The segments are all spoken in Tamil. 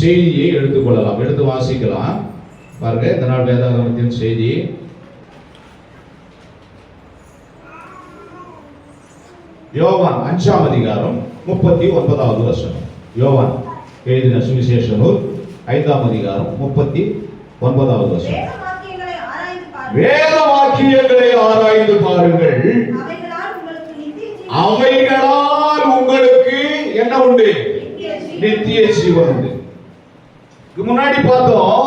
செய்தியை எடுத்துக்கொள்ளலாம். எடுத்து வாசிக்கலாம். பாருங்க, இந்த நாள் வேதாகமத்தின் செய்தி. யோவான் 5ஆம் அதிகாரம் 39வது வசனம். யோவான் எழுதின சுவிசேஷ நூல் 5ஆம் அதிகாரம் 39வது வசனம். வேத வாக்கியங்களை ஆராய்ந்து பாருங்கள், அவைகளால் உங்களுக்கு என்ன உண்டு? நித்திய ஜீவன் உண்டு. முன்னாடி பார்த்தோம்,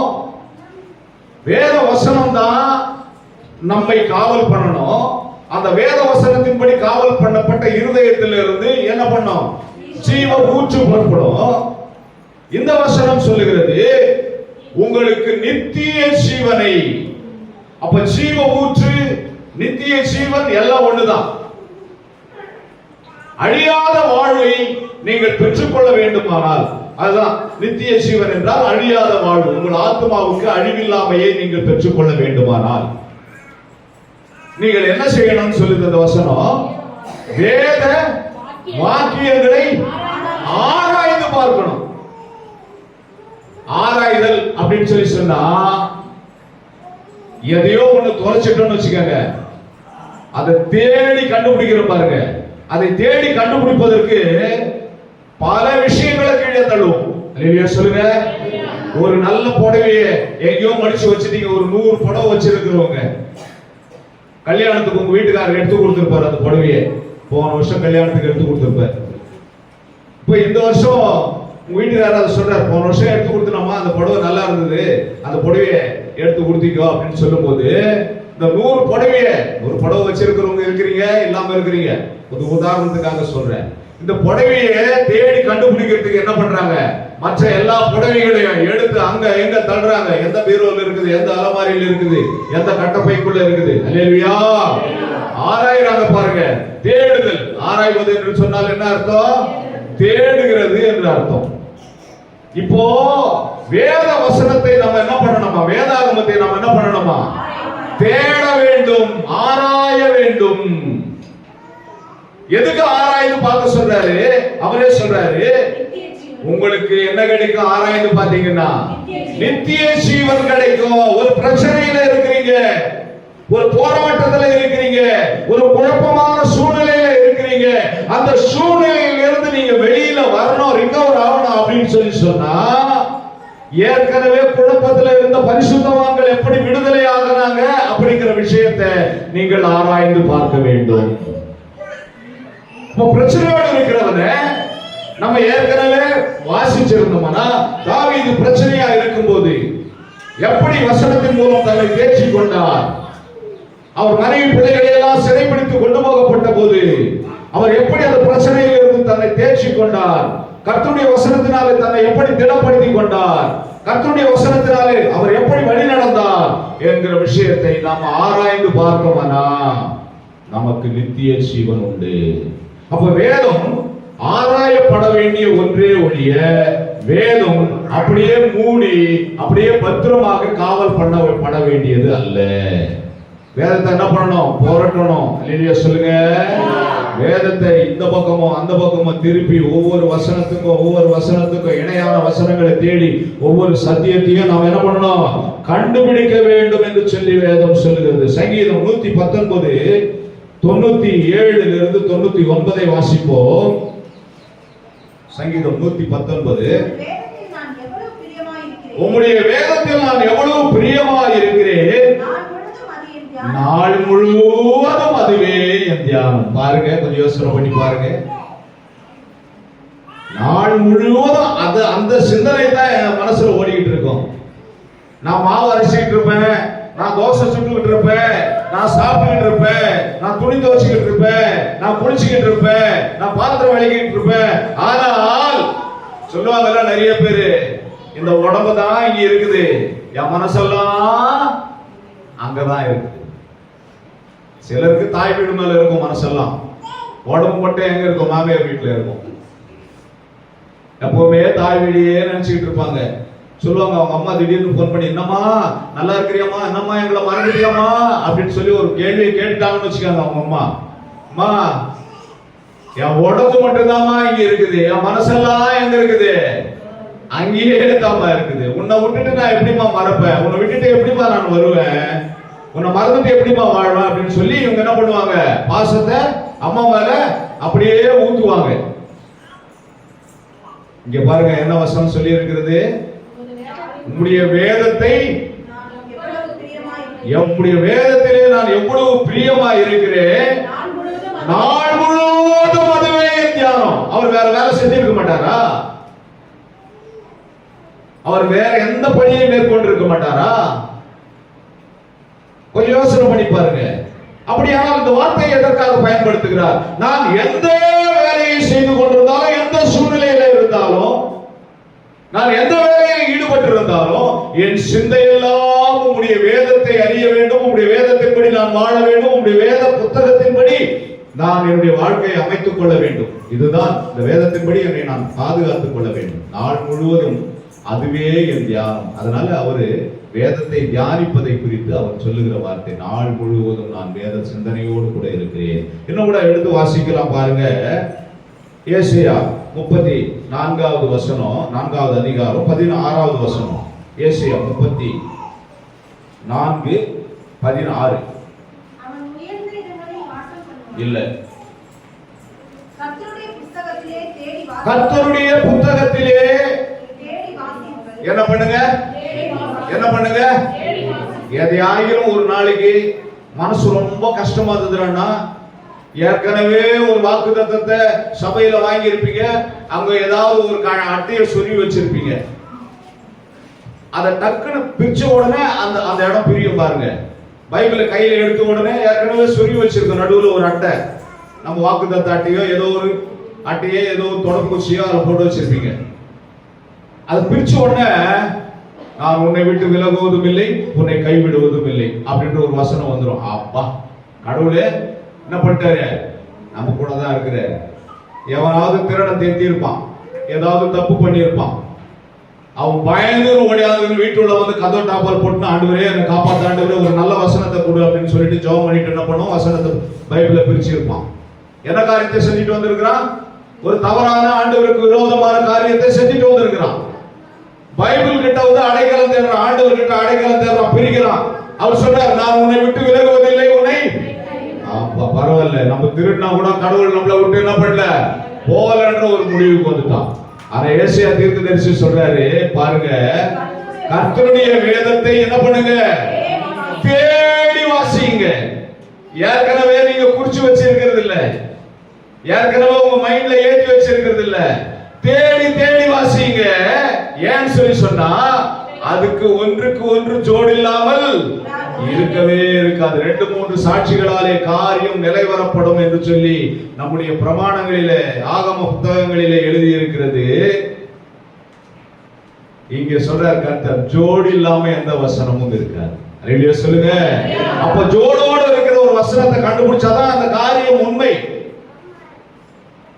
வேத வசனம் தான் நம்மை காவல் பண்ணணும். அந்த வேத வசனத்தின்படி காவல் பண்ணப்பட்ட இருதயத்திலிருந்து என்ன பண்ணோம்? ஜீவ ஊற்று புறப்படும். இந்த வசனம் சொல்லுகிறது உங்களுக்கு நித்திய ஜீவனை. அப்ப ஜீவ ஊற்று, நித்திய ஜீவன் எல்லாம் ஒண்ணுதான். அழியாத வாழ்வை நீங்கள் பெற்றுக்கொள்ள வேண்டுமானால், அதுதான் நித்திய ஜீவன் என்றால் அழியாத வாழ்வு. உங்கள் ஆத்மாவுக்கு அழிவில்லாமையை நீங்கள் பெற்றுக்கொள்ள வேண்டுமானால் நீங்கள் என்ன செய்யணும்னு சொல்லுது அந்த வசனம். வேத வாக்கியங்களை ஆராய்ந்து பார்க்கணும். ஆராய்தல் அப்படின்னு சொல்லி சொன்னா, எதையோ ஒண்ணு தொலைச்சிட்டோம்னு வச்சுக்கோங்க, அதை தேடி கண்டுபிடிக்கிற பாருங்க. அதை தேடி கண்டுபிடிப்பதற்கு பல விஷயங்களை கீழே தள்ளுவோம். சொல்லுங்க, ஒரு நல்ல புடவையை எங்கேயோ மடிச்சு வச்சுட்டீங்க. ஒரு 100 புடவை வச்சிருக்கிறவங்க கல்யாணத்துக்கு உங்க வீட்டுக்காரர் எடுத்து கொடுத்திருப்பாரு அந்த புடவையை. போன வருஷம் கல்யாணத்துக்கு எடுத்து கொடுத்திருப்பாரு. இப்ப இந்த வருஷம் உங்க வீட்டுக்காரர் அதை சொல்றாரு, போன வருஷம் எடுத்து கொடுத்தோமா, அந்த புடவை நல்லா இருந்தது, அந்த புடவையை எடுத்து கொடுத்தீங்க அப்படின்னு சொல்லும் போது, இந்த 100 புடவையை, ஒரு புடவை வச்சிருக்கிறவங்க இருக்கிறீங்க, இல்லாம இருக்கிறீங்க. ஒரு உதாரணத்துக்காக சொல்றேன். இந்த புடவையை தேடி கண்டுபிடிக்கிறதுக்கு என்ன பண்றாங்க? மற்ற எல்லா புடவைகளையும் எடுத்து அங்க எங்க தள்ளுறாங்க. எந்த பீரோல இருக்குது, எந்த அலமாரியில் இருக்குது, எந்த கட்டப்பைக்குள்ள இருக்குது. அல்லேலூயா. ஆராய்றாங்க பாருங்க. தேடுதல். ஆராய்வது என்று சொன்னால் என்ன அர்த்தம்? தேடுகிறது என்று அர்த்தம். இப்போ வேத வசனத்தை நம்ம என்ன பண்ணணுமா? வேதாகமத்தை நம்ம என்ன பண்ணணுமா? தேட வேண்டும், ஆராய வேண்டும். எதுக்கு ஆராய்ந்து பார்க்க சொல்றாரு? அவரே சொல்றாரு, உங்களுக்கு என்ன கிடைக்கும் ஆராய்ந்து பாத்தீங்கன்னா? நித்திய ஜீவன் கிடைக்கும். ஒரு பிரச்சனையில இருக்கிறீங்க, ஒரு போராட்டத்துல இருக்கிறீங்க, ஒரு குழப்பமான சூழ்நிலையில இருக்கிறீங்க. அந்த சூழ்நிலையில இருந்து நீங்க வெளியில வரணும், ரிகவர் ஆகணும் அப்படின்னு சொல்லி சொன்னா, ஏற்கனவே குழப்பத்தில் இருந்த பரிசுத்தவான்கள் எப்படி விடுதலை ஆகிறாங்க அப்படிங்கிற விஷயத்தை நீங்கள் ஆராய்ந்து பார்க்க வேண்டும். பிரச்சனையோடு இருக்கிறவன நம்ம ஏற்கனவே வாசிச்சிருந்தோம்னா, தாவீது பிரச்சனையா இருக்கும்போது எப்படி வசனத்தின் மூலம் தன்னை தேர்ச்சி கொண்டார். அவர் மனைவி பிள்ளைகளை எல்லாம் சிறைப்பிடித்து கொண்டு போகப்பட்ட போது அவர் எப்படி அந்த பிரச்சனையில் இருந்து தன்னை தேர்ச்சி கொண்டார். கர்த்தருடைய வசனத்தினாலே தன்னை எப்படி திடப்படுத்தி கொண்டார். கர்த்தருடைய வசனத்தினாலே அவர் எப்படி வழி நடந்தார் என்கிற விஷயத்தை நாம் ஆராய்ந்து பார்க்கோம்னா நமக்கு நித்திய ஜீவன் உண்டு. அப்ப வேதம் ஆராயப்பட வேண்டிய ஒன்றே ஒழிய, வேதம் அப்படியே மூடி அப்படியே பத்திரமாக காவல் பண்ணப்பட வேண்டியது அல்ல. வேதத்தை என்ன பண்ணணும்? போராட்டணும். அல்லேலூயா சொல்லுங்க. வேதத்தை இந்த பக்கமும் அந்த பக்கமும் திருப்பி ஒவ்வொரு வசனத்துக்கும் இணையான வசனங்களை தேடி ஒவ்வொரு சத்தியத்தையும் நாம் என்ன பண்ணணும்? கண்டுபிடிக்க வேண்டும் என்று சொல்லி வேதம் சொல்லுகிறது. சங்கீதம் 119 97 99 வாசிப்போம். சங்கீதம் 119. உம்முடைய வேதத்தில் நான் எவ்வளவு பிரியமாய் இருக்கிறேன், நாள் முழுவதும் அதுவே என் தியானம். பாருங்க, கொஞ்சம் யோசனை பண்ணி பாருங்க. நாள் முழுவதும் அது அந்த சிந்தனை தான் என் மனசுல ஓடிக்கிட்டு இருக்கும். நான் மாவு அரைச்சிட்டு இருப்பேன், நான் தோசை சுட்டுக்கிட்டு இருப்பேன், நான் சாப்பிட்டுக்கிட்டு இருப்பேன், நான் துணி துவைச்சுக்கிட்டு இருப்பேன், நான் குளிச்சுக்கிட்டு இருப்பேன், நான் பாத்திரம் விளக்கிட்டு இருப்பேன். ஆனால் சொல்லுவாங்கல்ல நிறைய பேரு, இந்த உடம்பு தான் இங்க இருக்குது, என் மனசெல்லாம் அங்கதான் இருக்குது. சிலருக்கு தாய் வீடு மேல இருக்கும் மனசெல்லாம், உடம்பு மட்டும் எங்க இருக்கும்? மாமியார் வீட்டுல இருக்கும். எப்பவுமே தாய் வீடியே நினைச்சுக்கிட்டு இருப்பாங்க. சொல்லுவாங்க, அவங்க அம்மா திடீர்னு போன் பண்ணி, என்னம்மா நல்லா இருக்கிறியம்மா, என்னம்மா எங்களை மறந்துட்டியாமா அப்படின்னு சொல்லி ஒரு கேள்வியை கேட்டுட்டாங்கன்னு வச்சுக்காங்க. அவங்க அம்மா, அம்மா என் உடம்பு மட்டும்தாம்மா இங்க இருக்குது, என் மனசெல்லாம் எங்க இருக்குது? அங்கேயே தாமா இருக்குது. உன்னை விட்டுட்டு நான் எப்படிமா மறப்பேன், உன்னை விட்டுட்டு எப்படிமா நான் வருவேன், உன்னை மறந்துட்டு எப்படிமா வாழ்வேன் அப்படின்னு சொல்லி இவங்க என்ன பண்ணுவாங்க, பாசத்தை அம்மா மேல அப்படியே ஊத்துவாங்க. இங்க பாருங்க என்ன வசனம் சொல்லி இருக்கிறது, உம்முடைய வேதத்தை, எம்முடைய வேதத்திலே நான் எவ்வளவு பிரியமா இருக்கிறேன், நாள் முழுவதும் அதுவே என் தியானம். அவர் வேற வேலை செஞ்சிருக்க மாட்டாரா? அவர் வேற எந்த பணியை மேற்கொண்டிருக்க மாட்டாரா? கொஞ்சம் யோசனை பண்ணி பாருங்க. அப்படியானால் இந்த வார்த்தையை எதற்காக பயன்படுத்துகிறார்? நான் எந்த வேலையை செய்து கொண்டிருந்தாலும், எந்த சூழ்நிலையில இருந்தாலும், நான் எந்த வேலையில் ஈடுபட்டு இருந்தாலும், என் சிந்தையெல்லாம் உம்முடைய வேதத்தை அறிய வேண்டும், உம்முடைய வேதத்தின்படி நான் வாழ வேண்டும், உம்முடைய வேத புத்தகத்தின்படி நான் என்னுடைய வாழ்க்கையை அமைத்துக் கொள்ள வேண்டும். இதுதான் இந்த வேதத்தின்படி என்னை நான் பாதுகாத்துக் கொள்ள வேண்டும். நாள் முழுவதும் அதுவே என் தியானம். அதனால அவரு வேதத்தை தியானிப்பதை குறித்து அவர் சொல்லுகிற வார்த்தை, நாள் முழுவதும் நான் வேத சிந்தனையோடு கூட இருக்கிறேன். இன்னும் கூட எடுத்து வாசிக்கலாம் பாருங்க. ஏசாயா 34வது வசனம், 4வது அதிகாரம் 16வது வசனம். ஏசாயா 34:16 இல்ல, கர்த்தருடைய புத்தகத்திலே என்ன பண்ணுங்க, என்ன பண்ணுங்க, எதையாயிரும் ஒரு நாளைக்கு மனசு ரொம்ப கஷ்டமா இருந்ததுன்னா, ஏற்கனவே ஒரு வாக்குத்தத்தத்தை சபையில வாங்கி இருப்பீங்க, அங்க ஏதாவது ஒரு அட்டையை சொல்லி வச்சிருப்பீங்க, அதை டக்குன்னு பிரிச்ச உடனே அந்த அந்த இடம் பிரியும் பாருங்க. பைபிளை கையில எடுத்த உடனே ஏற்கனவே சொல்லி வச்சிருக்கோம் நடுவில் ஒரு அட்டை, நம்ம வாக்குத்தத்த அட்டையோ ஏதோ ஒரு அட்டையோ ஏதோ ஒரு தொடர்பூச்சியோ அதை போட்டு வச்சிருப்பீங்க. அதை பிரிச்ச உடனே நான் உன்னை விட்டு விலகுவதும் இல்லை, உன்னை கைவிடுவதும் இல்லை அப்படின்ற ஒரு வசனம் வந்துடும். அப்பா, கடவுளே என்ன பண்ணிட்டாரு, நம்ம கூட தான் இருக்கிறாரு. எவனாவது திருடன் தேத்தி இருப்பான், ஏதாவது தப்பு பண்ணியிருப்பான், அவன் பயந்து ஓடியாவது வீட்டுல வந்து கதவு டாப்பால் போட்டு, ஆண்டவரே என்னை காப்பாத்த ஆண்டவரே, ஒரு நல்ல வசனத்தை கொடு அப்படின்னு சொல்லிட்டு ஜெபம் பண்ணிட்டு என்ன பண்ணுவோம், வசனத்தை பைபிளை பிரிச்சு இருப்பான். என்ன காரியத்தை செஞ்சுட்டு வந்திருக்கிறான், ஒரு தவறான ஆண்டவருக்கு விரோதமான காரியத்தை செஞ்சுட்டு வந்திருக்கிறான். பைபிள் கிட்ட வந்து அடைக்கலம் தேடுறான், ஆண்டவர் கிட்ட அடைக்கலம் தேடுறான், பிரிக்கிறான். அவர் சொல்றார், நான் உன்னை விட்டு விலகுவதில்லை, உன்னை. பரவாயில்ல, நம்ம திருடினா கூட கடவுள் நம்மளை விட்டு என்ன பண்ணல, போகலன்ற ஒரு முடிவுக்கு வந்துட்டான். ஆனா ஏசாயா தீர்க்கதரிசி சொல்றாரு பாருங்க, கர்த்தருடைய வேதத்தை என்ன பண்ணுங்க, தேடி வாசிங்க. ஏற்கனவே நீங்க குறிச்சு வச்சிருக்கிறது இல்ல, ஏற்கனவே உங்க மைண்ட்ல ஏற்றி வச்சிருக்கிறது இல்ல, தேடி தேடி வாசிங்க. ஏன்னு சொல்லி சொன்னா, அதுக்கு ஒன்றுக்கு ஒன்று ஜோடு இல்லாமல் இருக்கவே இருக்காது. 2-3 சாட்சிகளாலே காரியம் நிலைவரப்படும் என்று சொல்லி நம்முடைய பிரமாணங்களிலே, ஆகம புத்தகங்களிலே எழுதி இருக்கிறது. இங்க சொல்றார் கர்த்தர், ஜோடு இல்லாம எந்த வசனமும் இருக்காது. ரெடியா சொல்லுங்க. அப்ப ஜோடோடு இருக்கிற ஒரு வசனத்தை கண்டுபிடிச்சாதான் அந்த காரியம் உண்மை.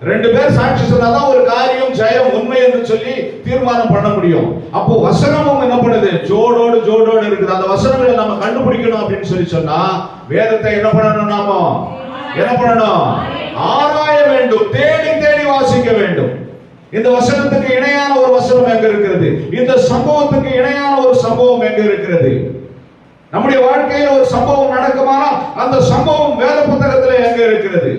2 பேர் சாட்சி சொன்னாதான் ஒரு காரியம் ஜெயம், உண்மை என்று சொல்லி தீர்மானம் பண்ண முடியும். அப்போ வசனமும் என்ன பண்ணுது, ஜோடோடு ஜோடோடு இருக்குது. அந்த வசனங்களை நம்ம கண்டுபிடிக்கணும் அப்படின்னு சொல்லி சொன்னா, வேதத்தை என்ன பண்ணணும், நாம என்ன பண்ணணும், ஆராய வேண்டும், தேடி தேடி வாசிக்க வேண்டும். இந்த வசனத்துக்கு இணையான ஒரு வசனம் எங்க இருக்கிறது, இந்த சம்பவத்துக்கு இணையான ஒரு சம்பவம் எங்க இருக்கிறது. நம்முடைய வாழ்க்கையில் ஒரு சம்பவம் நடக்குமானால் அந்த சம்பவம் வேத புத்தகத்தில் எங்க இருக்கிறது.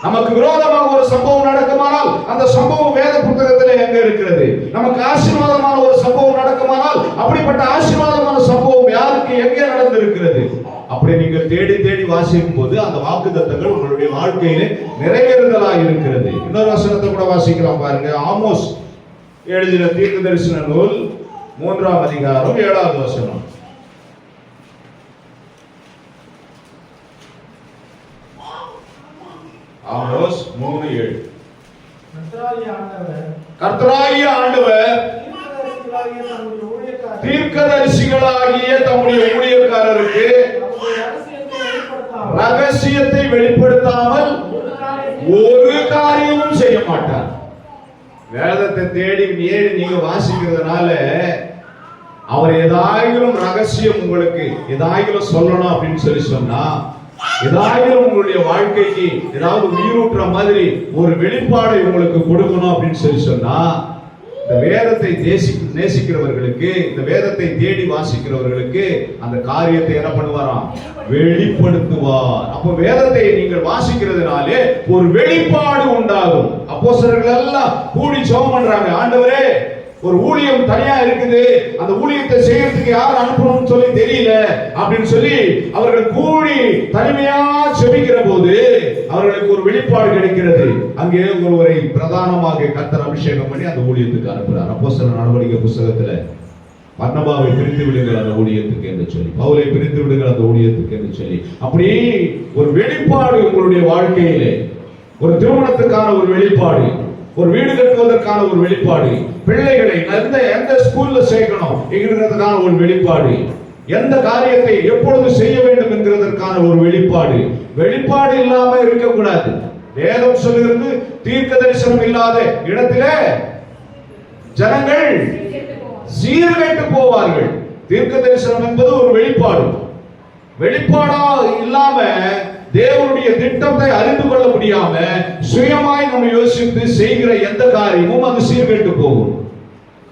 நமக்கு விரோதமாக ஒரு சம்பவம் நடக்குமானால் அந்த சம்பவம் வேத புத்தகத்தில் எங்க இருக்கிறது. நமக்கு ஆசீர்வாதமான ஒரு சம்பவம் நடக்குமானால் அப்படிப்பட்ட ஆசீர்வாதமான சம்பவம் யாருக்கு எங்கே நடந்திருக்கிறது. அப்படி நீங்கள் தேடி தேடி வாசிக்கும் போது அந்த வாக்குத்தத்தங்கள் உங்களுடைய வாழ்க்கையிலே நிறைவேறுதலாக இருக்கிறது. இன்னொரு வசனத்தை கூட வாசிக்கலாம் பாருங்க. ஆமோஸ் எழுதின தீர்க்கதரிசன நூல் 3ஆம் அதிகாரம் 7வது வசனம். ஆமோஸ் 3:7. கர்த்தராகிய ஆண்டவர் தீர்க்கதரிசிகளாகிய தம்முடைய ஊழியக்காரருக்கு ரகசியத்தை வெளிப்படுத்தாமல் ஒரு காரியமும் செய்ய மாட்டார். வேதத்தை தேடி நீங்க வாசிக்கிறதுனால அவர் ஏதாயிலும் ரகசியம் உங்களுக்கு ஏதாயிலும் சொல்லணும் அப்படின்னு சொல்லி சொன்னா, ஏதாயிலும் உங்களுடைய வாழ்க்கைக்கு ஏதாவது உயிரூட்டுற மாதிரி ஒரு வெளிப்பாடை உங்களுக்கு கொடுக்கணும் அப்படின்னு சொல்லி சொன்னா, வேதத்தை நேசிக்கிறவர்களுக்கு, இந்த வேதத்தை தேடி வாசிக்கிறவர்களுக்கு அந்த காரியத்தை என்ன பண்ணுவாராம்? வெளிப்படுத்துவார். அப்போ வேதத்தை நீங்கள் வாசிக்கிறதுனாலே ஒரு வெளிப்பாடு உண்டாகும். அப்போஸ்தலர்கள் எல்லாம் கூடி ஜெபம் பண்றாங்க, ஆண்டவரே ஒரு ஊழியம் தனியா இருக்குது, அந்த ஊழியத்தை செய்யறதுக்கு யார் அனுப்பணும்னு சொல்லி தெரியல அப்படின்னு சொல்லி அவர்கள் கூடி தனிமையா ஜெபிக்கிற போது அவர்களுக்கு ஒரு வெளிப்பாடு கிடைக்கிறது. அங்கே ஒருவரை பிரதானமாக கர்த்தர் அபிஷேகம் பண்ணி அந்த ஊழியத்துக்கு அனுப்புறார். அப்போஸ்தலர் நடவடிக்கை புத்தகத்துல பர்னபாவை பிரித்து விடுங்கள் அந்த ஊழியத்துக்கு என்று சொல்லி, பவுலை பிரித்து விடுங்கள் அந்த ஊழியத்துக்கு என்று சொல்லி, அப்படி ஒரு வெளிப்பாடு உங்களுடைய வாழ்க்கையிலே, ஒரு திருமணத்துக்கான ஒரு வெளிப்பாடு, ஒரு வீடு கட்டுவதற்கான ஒரு வெளிப்பாடு, பிள்ளைகளை எந்த ஸ்கூல்ல சேர்க்கணும் என்கிறதுக்கான ஒரு வெளிப்பாடு, எந்த காரியத்தை எப்பொழுது செய்ய வேண்டும் என்கிறதற்கான ஒரு வெளிப்பாடு. வெளிப்பாடு இல்லாம இருக்கக்கூடாது. வேதம் சொல்லுகிறது, தீர்க்க தரிசனம் இல்லாத இடத்திலே ஜனங்கள் சீர்கெட்டு போவார்கள். தீர்க்க தரிசனம் என்பது ஒரு வெளிப்பாடு. வெளிப்பாடா இல்லாம தேவனுடைய திட்டத்தை அறிந்து கொள்ள முடியாம சுயமாய் நம்ம யோசித்து செய்கிற எந்த காரியமும் அது சீர்கெட்டு போகும்.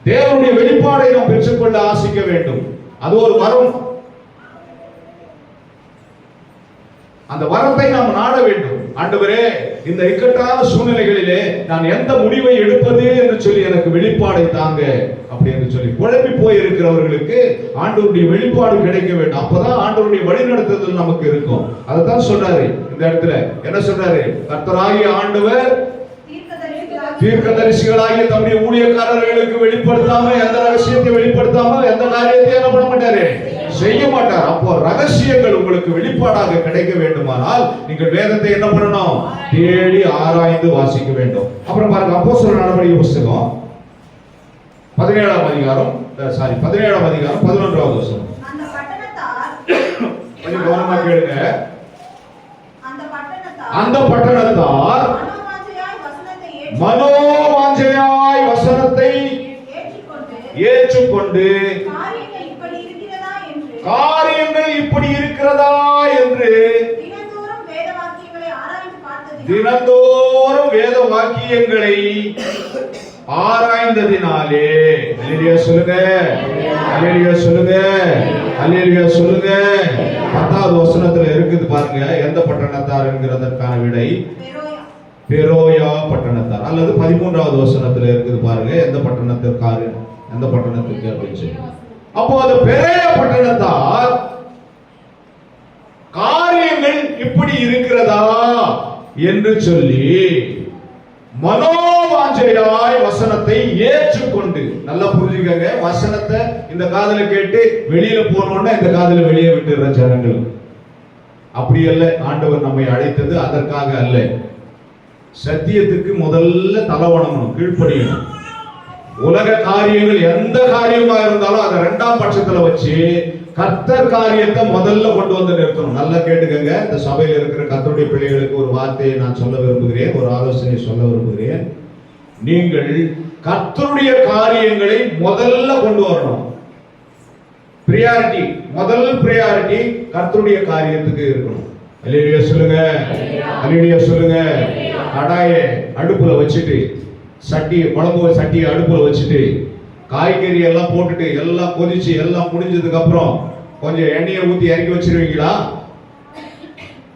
தேவனுடைய வெளிப்பாடை நாம் பெற்றுக்கொள்ள ஆசிக்க வேண்டும். அது ஒரு வரம். அந்த வரத்தை நாம் நாட வேண்டும். ஆண்டவரே, இந்த இக்கட்டான சூழ்நிலைகளிலே நான் எந்த முடிவை எடுப்பது என்று சொல்லி எனக்கு வெளிப்பாடை தாங்க அப்படி என்று சொல்லி குழம்பி போய் இருக்கிறவர்களுக்கு ஆண்டவருடைய வெளிப்பாடு கிடைக்க வேண்டும். அப்பதான் ஆண்டவருடைய வழிநடத்துதல் நமக்கு இருக்கும். அதைத்தான் சொல்றாரு இந்த இடத்துல. என்ன சொல்றாரு? கர்த்தராகிய ஆண்டவர் தீர்க்கதரிசிகளாகிய தம்முடைய ஊழியக்காரர்களுக்கு வெளிப்படுத்தாம, எந்த ரகசியத்தை வெளிப்படுத்தாம எந்த காரியத்தையும் என்ன பண்ண மாட்டாரு, செய்ய மாட்டார். அப்போ ரகசியங்கள் உங்களுக்கு வெளிப்பாடாக கிடைக்க வேண்டுமானால் நீங்கள் வேதத்தை என்ன பண்ணணும்? தேடி ஆராய்ந்து வாசிக்க வேண்டும். அப்புறம் பாருங்க, அப்போஸ்தலர் நடவடிக்கை புத்தகம் 17ஆம் அதிகாரம் 11வது வசனம். கொஞ்சம் கவனமா கேளுங்க. அந்த பட்டணத்தார் மனோவாஞ்சையாய் வசனத்தை ஏற்றுக்கொண்டு காரியங்கள் இப்படி இருக்கிறதா என்று தினந்தோறும் வேத வாக்கியங்களை ஆராய்ந்ததினாலே, அல்லேலூயா சொல்லுங்க, அல்லேலூயா சொல்லுங்க, அல்லேலூயா சொல்லுங்க. 10வது வசனத்துல இருக்குது பாருங்க, எந்த பட்டணத்தார் என்கிறதற்கான விடை பெரோயா பட்டணத்தார். அல்லது 13வது வசனத்துல இருக்குது பாருங்க, எந்த பட்டணத்திற்காரு, எந்த பட்டணத்துக்கு அப்படின்னு சொல்லி. அப்போ அந்த பெரோயா பட்டணத்தார் காரியங்கள் இப்படி இருக்கிறதா என்று சொல்லி மனோவாஞ்சையாய் வசனத்தை ஏற்றுக்கொண்டு, நல்லா புரிஞ்சுக்கங்க, வசனத்தை இந்த காதுல கேட்டு வெளியில போனோம்னா இந்த காதுல வெளியே விட்டுற ஜனங்கள். அப்படி அல்ல, ஆண்டவர் நம்மை அழைத்தது அதற்காக அல்ல. சத்தியத்துக்கு முதல்ல தலவணங்கணும், கீழ்ப்படியணும். உலக காரியங்கள் எந்த காரியமா இருந்தாலும் அதை 2ஆம் பட்சத்துல வச்சு கர்த்தர் காரியத்தை முதல்ல கொண்டு வந்து நிறுத்தணும். நல்லா கேட்டுக்கங்க. இந்த சபையில் இருக்கிற கர்த்தருடைய பிள்ளைகளுக்கு ஒரு வார்த்தையை நான் சொல்ல விரும்புகிறேன், ஒரு ஆலோசனை சொல்ல விரும்புகிறேன். நீங்கள் கர்த்தருடைய காரியங்களை முதல்ல கொண்டு வரணும். பிரியாரிட்டி, முதல் பிரியாரிட்டி கர்த்தருடைய காரியத்துக்கு இருக்கணும். அல்லேலூயா சொல்லுங்க, அல்லேலூயா சொல்லுங்க. கடாயை அடுப்புல வச்சுட்டு, குழம்பு சட்டியை அடுப்புல வச்சுட்டு, காய்கறி எல்லாம் போட்டுட்டு எல்லாம் கொதிச்சு எல்லாம் முடிஞ்சதுக்கு அப்புறம் கொஞ்சம் எண்ணெயை ஊத்தி இறக்கி வச்சிருவீங்களா?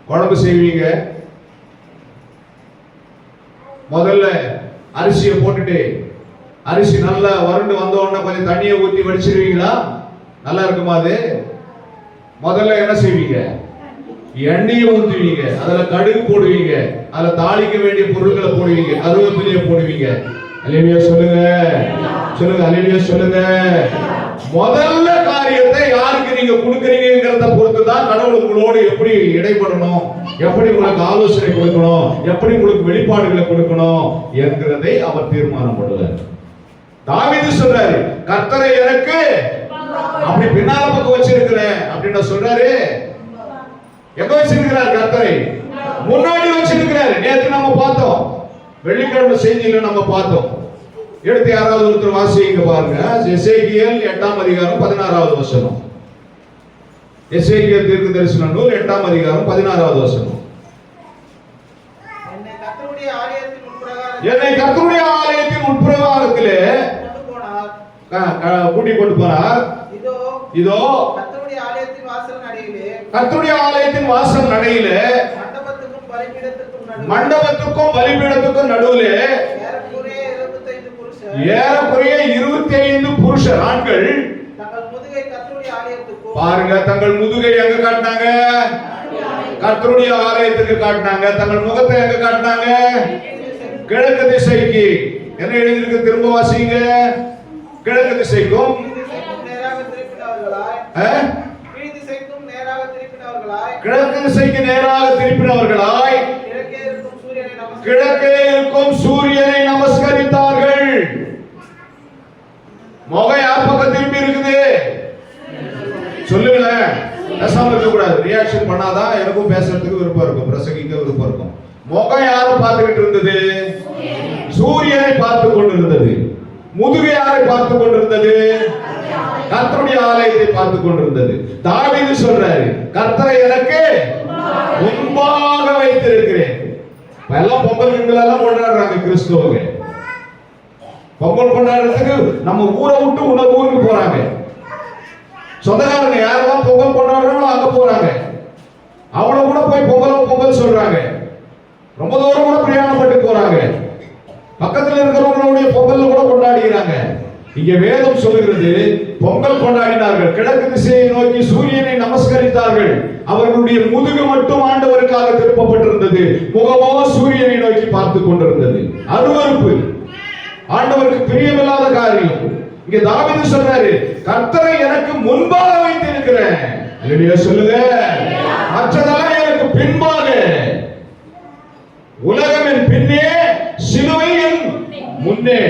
குழம்பு செய்வீங்க, முதல்ல அரிசியை போட்டுட்டு அரிசி நல்லா வறண்டு வந்த உடனே கொஞ்சம் தண்ணியை ஊத்தி வடிச்சிருவீங்களா? நல்லா இருக்குமா? அது முதல்ல என்ன செய்வீங்க? எண்ணெயை ஊத்துவீங்க, அதுல கடுகு போடுவீங்க, அதுல தாளிக்க வேண்டிய பொருட்களை போடுவீங்க, கருவேப்பிலையை போடுவீங்க. அல்லேலூயா சொல்லுங்க, சொல்லுங்க, அல்லேலூயா சொல்லுங்க. முதல்ல காரியத்தை யாருக்கு நீங்க கொடுக்கறீங்கிறத பொறுத்து தான் கடவுள் உங்களோடு எப்படி இடைப்படணும், எப்படி உங்களுக்கு ஆலோசனை கொடுக்கணும், எப்படி உங்களுக்கு வெளிப்பாடுகளை கொடுக்கணும் என்கிறதை அவர் தீர்மானம் பண்ணுவார். தாவீது சொல்றாரு, கர்த்தரை எனக்கு அப்படி பின்னால பக்கம் வச்சிருக்கிறேன் அப்படின்னு சொல்றாரு. எங்க வச்சிருக்கிறார்? கர்த்தரை முன்னாடி வச்சிருக்கிறார். நேற்று நம்ம பார்த்தோம், வெள்ளிக்கிழமை செய்தியில நம்ம பார்த்தோம். எடுத்து யாராவது ஒருத்தர் வாசிங்க பாருங்க. எசேக்கியேல் 8ஆம் அதிகாரம் 16வது வசனம். எசேக்கியேல் தீர்க்க தரிசன நூல் 8ஆம் அதிகாரம் 16வது வசனம். என்னை கர்த்தருடைய ஆலயத்தின் உட்பிரகாரத்திலே கூட்டி கொண்டு போனார். இதோ கர்த்தருடைய ஆலயத்தின் வாசல் நடையிலே, கர்த்தருடைய ஆலயத்தின் வாசல் நடையிலே, மண்டபத்துக்கும் பலிபீடத்துக்கும் நடுவிலே ஏறக்குறைய 25 புருஷர் ஆண்கள் பாருங்க, தங்கள் முதுகை எங்க காட்டினாங்க? கர்த்தருடைய ஆலயத்துக்கு காட்டினாங்க. தங்கள் முகத்தை எங்க காட்டினாங்க? கிழக்கு திசைக்கு. என்ன எழுதிருக்கு? திரும்ப வாசிங்க. கிழக்கு திசைக்கும் கிழக்கு திசைக்கு நேராக திருப்பினவர்களாய் கிழக்கே இருக்கும் சூரியனை நமஸ்கரித்தார்கள். முகம் யார் பக்கம் திரும்பி இருக்குது? சொல்லுங்களேன். பேசாம இருக்க கூடாது. ரியாக்ஷன் பண்ணாதான் எனக்கும் பேசுறதுக்கு விருப்பம் இருக்கும், பிரசங்கிக்க விருப்பம் இருக்கும். முகம் யாரும் பார்த்துக்கிட்டு இருந்தது? சூரியனை பார்த்து கொண்டிருந்தது. முதுகை யாரை பார்த்து கொண்டிருந்தது? கர்த்தருடைய ஆலயத்தை பார்த்து கொண்டிருந்தது. தாவீது சொல்றாரு, கர்த்தரை எனக்கு முன்பாக வைத்திருக்கிறேன். எல்லாம் பொங்கல் எல்லாம் கொண்டாடுறாங்க கிறிஸ்துவங்க. பொங்கல் கொண்டாடுறதுக்கு நம்ம ஊரை விட்டு உணவு ஊருக்கு போறாங்க. சொந்தக்காரங்க யாரெல்லாம் பொங்கல் கொண்டாடுறாங்களோ அங்க போறாங்க. அவங்கள கூட போய் பொங்கல் சொல்றாங்க. ரொம்ப தூரம் கூட பிரயாணப்பட்டு போறாங்க. பக்கத்துல இருக்கிறவங்களுடைய பொங்கல் கூட கொண்டாடுகிறாங்க. இங்க வேதம் சொல்லுகிறது, பொங்கல் கொண்டாடினார்கள், கிழக்கு திசையை நோக்கி சூரியனை நமஸ்கரித்தார்கள். அவர்களுடைய முதுகு மட்டும் ஆண்டவருக்காக திருப்பப்பட்டிருந்தது, முகமோ சூரியனை நோக்கி பார்த்து கொண்டிருந்தது. அருவருப்பு, ஆண்டவருக்கு பிரியமில்லாத காரியம். இங்க தாவீது சொல்றாரு, கர்த்தரை எனக்கு முன்பாக வைத்திருக்கிறேன். அல்லேலூயா சொல்லுங்க. மற்றதெல்லாம் எனக்கு பின்பாக. உலகம் என் பின்னே, சிலுவை என் முன்னே.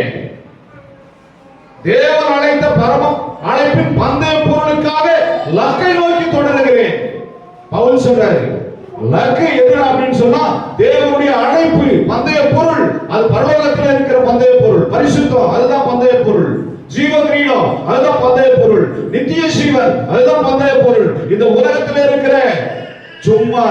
தேவன் அழைத்த பரமம் அழைப்பின் பந்தய பொருளுக்காக லக்கை நோக்கி தொடருகிறேன். பவுல் சொல்றாரு, லக்கு எது அப்படின்னு சொன்னா தேவனுடைய அழைப்பு, பந்தய பொருள். அது பரலோகத்தில் இருக்கிற பந்தய பொருள். பரிசுத்தம், அதுதான் பந்தய பொருள். ஜீவ கிரீடம், அதுதான் பந்தய பொருள். நித்திய ஜீவன், அதுதான் பந்தய பொருள். இந்த உலகத்தில் இருக்கிற சும்மா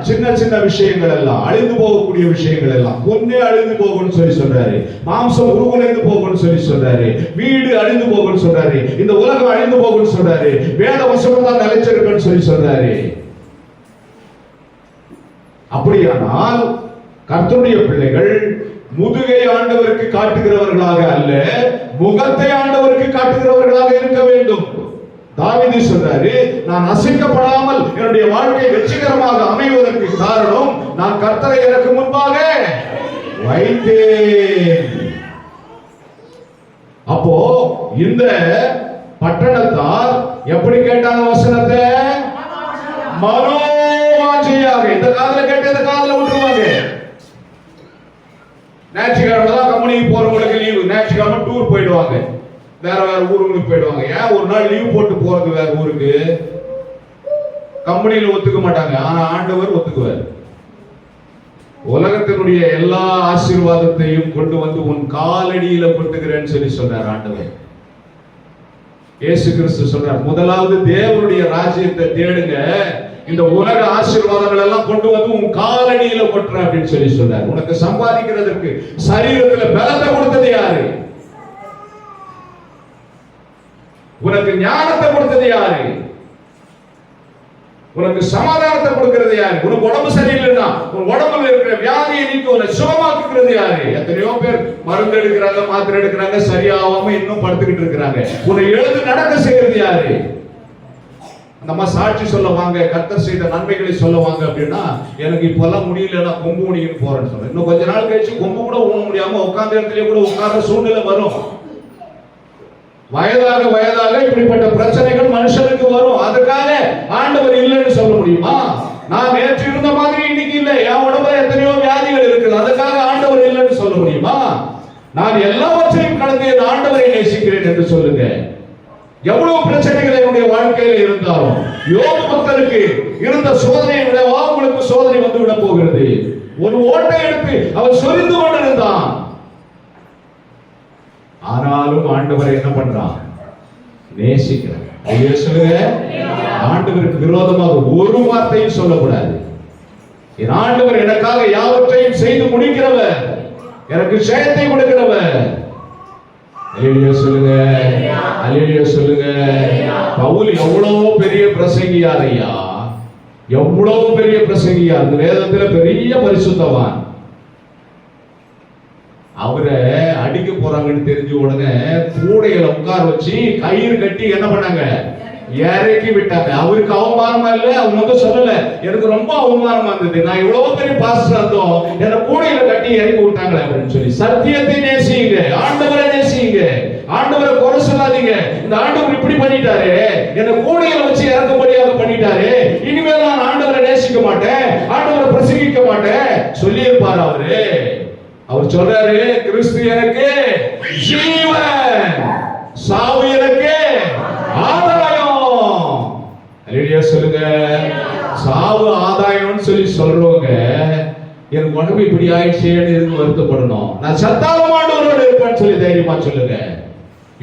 சின்ன சின்ன விஷயங்கள் எல்லாம், அழிந்து போகக்கூடிய விஷயங்கள் எல்லாம், பொண்ணே அழிந்து போகும்னு சொல்லி சொல்றாரு, மாம்சம் உருகுலைந்து போகும்னு சொல்லி சொல்றாரு, வீடு அழிந்து போகும்னு சொல்றாரு, இந்த உலகம் அழிந்து போகும்னு சொல்றாரு, வேத வசனம் தான் நிலைச்சிருக்குன்னு சொல்லி சொல்றாரு. அப்படியானால் கர்த்தருடைய பிள்ளைகள் முதுகை ஆண்டவருக்கு காட்டுகிறவர்களாக அல்ல, முகத்தை ஆண்டவருக்கு காட்டுகிறவர்களாக இருக்க வேண்டும். தாவீது சொல்றாரு, நான் அசைக்கப்படாமல் என்னுடைய வாழ்க்கை வெற்றிகரமாக அமைவதற்கு காரணம் நான் கர்த்தரை எனக்கு முன்பாக வைத்தேன். அப்போ இந்த பட்டணத்தார் எப்படி கேட்டாங்க வசனத்தை? மனோவாஞ்சையாக. இந்த காதுல கேட்டு இந்த காதுல விட்டுருவாங்க. ஞாயிற்றுக்கிழமை தான் கம்பெனிக்கு போறவங்களுக்கு லீவு, ஞாயிற்றுக்கிழமை டூர் போயிடுவாங்க, வேற வேற ஊருக்கு போயிடுவாங்க. ஏன் ஒரு நாள் லீவ் போட்டு போறது வேற ஊருக்கு? கம்பெனியில் ஒத்துக்க மாட்டாங்க, ஆனா ஆண்டவர் ஒத்துக்குவார். உலகத்தினுடைய எல்லா ஆசீர்வாதத்தையும் கொண்டு வந்து உன் காலடியில கொட்டுகிறேன்னு சொல்லி சொன்னார் ஆண்டவர். இயேசு கிறிஸ்து சொல்றார், முதலாவது தேவனுடைய ராஜ்யத்தை தேடுங்க, இந்த உலக ஆசீர்வாதங்கள் எல்லாம் கொண்டு வந்து உன் காலடியில கொட்டுற அப்படின்னு சொல்லி சொன்னார். உனக்கு சம்பாதிக்கிறதுக்கு சரீரத்துல பலத்தை கொடுத்தது யாரு? உனக்கு ஞானத்தை கொடுத்தது யாரு? உனக்கு சமாதானத்தை கொடுக்கிறது யாரு? உனக்கு உடம்பு சரியில்லைன்னா உன் உடம்புல இருக்கிற வியாதியை நீக்கி உன்னை சுகமாக்குகிறது யாரு? எத்தனையோ பேர் மருந்து எடுக்கிறாங்க, மாத்திரை எடுக்கிறாங்க, சரியாகாம இன்னும் படுத்துக்கிட்டு இருக்கிறாங்க. உன்னை எழுந்து நடக்க செய்யறது யாரு? நம்ம சாட்சி சொல்லுவாங்க, கர்த்தர் செய்த நன்மைகளை சொல்லுவாங்க. அப்படின்னா எனக்கு இப்பெல்லாம் முடியல, நான் கொம்பு முடியும்னு போறேன்னு சொல்றேன். இன்னும் கொஞ்ச நாள் கழிச்சு கொம்பு கூட ஊன முடியாம உட்கார்ந்த இடத்துல கூட உட்கார்ற சூழ்நிலை வரும். வயதாக வயதாக இப்படிப்பட்ட பிரச்சனைகள் மனுஷனுக்கு வரும். அதுக்காக ஆண்டவர் இல்லைன்னு சொல்ல முடியுமா? நான் நேற்று இருந்த மாதிரி இன்னைக்கு இல்லை, என் உடம்புல எத்தனையோ வியாதிகள் இருக்குது, அதுக்காக ஆண்டவர் இல்லைன்னு சொல்ல முடியுமா? நான் எல்லாவற்றையும் கடந்து என் ஆண்டவரை நேசிக்கிறேன் என்று சொல்லுங்க. எவ்வளவு பிரச்சனைகள் என்னுடைய வாழ்க்கையில இருந்தாலும் யோபு பக்தருக்கு இருந்த சோதனையை விட உங்களுக்கு சோதனை வந்து விட போகிறது. ஒரு ஓட்டை எடுத்து அவர் சொரிந்து கொண்டிருந்தான். ஆனாலும் ஆண்டவரை என்ன பண்றான்? நேசிக்கிறார். ஆண்டவருக்கு விரோதமாக ஒரு வார்த்தையும் சொல்லக்கூடாது. என் ஆண்டவர் எனக்காக யாவற்றையும் செய்து முடிக்கிறவர், எனக்கு ஜெயத்தை கொடுக்கிறவர். அல்லேலூயா சொல்லுங்க, அல்லேலூயா சொல்லுங்க. பவுல் எவ்வளவு பெரிய பிரசங்கியார் ஐயா, எவ்வளவு பெரிய பிரசங்கியார், இந்த வேதத்துல பெரிய பரிசுத்தவான். அவரை அடிக்க போறாங்கன்னு தெரிஞ்ச உடனே கூடையில உட்கார வச்சு கயிறு கட்டி என்ன பண்ணாங்க, இறக்கி விட்டாங்க. அவருக்கு அவமானமா இல்ல, அவங்க வந்து சொல்லல, எனக்கு ரொம்ப அவமானமா இருந்தது, நான் இவ்வளவு பெரிய பாஸ்டர் இருந்தோம் என்ன கூடையில கட்டி இறக்கி விட்டாங்களே அப்படின்னு சொல்லி. சத்தியத்தை நேசிங்க, ஆண்டவரை நேசிங்க, ஆண்டவரை குறை சொல்லாதீங்க. இந்த ஆண்டவர் இப்படி பண்ணிட்டாரு, என்ன கூடையில வச்சு இறக்கும்படியாக பண்ணிட்டாரு, இனிமேல் நான் ஆண்டவரை நேசிக்க மாட்டேன், ஆண்டவரை பிரசங்கிக்க மாட்டேன் சொல்லியிருப்பாரு அவரு. அவர் சொல்றாரு, கிறிஸ்து எனக்கு ஜீவன், சாவு எனக்கு ஆதாயம். அல்லேலூயா சொல்லுங்க. சாவு ஆதாயம்னு சொல்லி சொல்றவங்க எனக்கு உடம்பு இப்படி ஆயிடுச்சேன்னு எதுக்கு வருத்தப்படணும், நான் சத்தாலும் ஆண்டவரோடு இருப்பேன்னு சொல்லி தைரியமா சொல்லுங்க.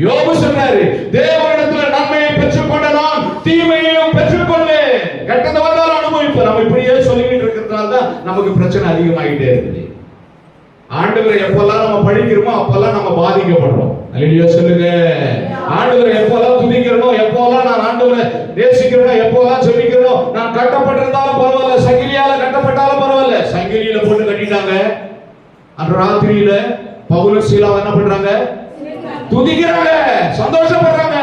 யோபு சொன்னாரு, தேவனிடத்துல நன்மையை பெற்றுக்கொண்ட நான் தீமையையும் பெற்றுக்கொண்டேன், கெட்டது வந்தாலும் அனுபவிப்பேன். நம்ம இப்படியே சொல்லிக்கிட்டு இருக்கிறதுனால தான் நமக்கு பிரச்சனை அதிகமாகிட்டே இருக்குது. ஆண்டவரை எப்பெல்லாம் நம்ம படிக்கிறோமோ அப்பெல்லாம் நம்ம பாதிக்கப்படுறோம். அல்லேலூயா சொல்லுங்க. ஆண்டவரை எப்பெல்லாம் துதிக்கிறோம், எப்பெல்லாம் நான் ஆண்டவரை நேசிக்கிறோம், எப்பெல்லாம் சொல்லிக்கிறோம், நான் கட்டப்பட்டிருந்தாலும் பரவாயில்ல, சங்கிலியால கட்டப்பட்டாலும் பரவாயில்ல. சங்கிலியில போட்டு கட்டிட்டாங்க. அந்த ராத்திரியில பவுலும் சீலாவும் என்ன பண்றாங்க, துதிக்கிறாங்க, சந்தோஷப்படுறாங்க.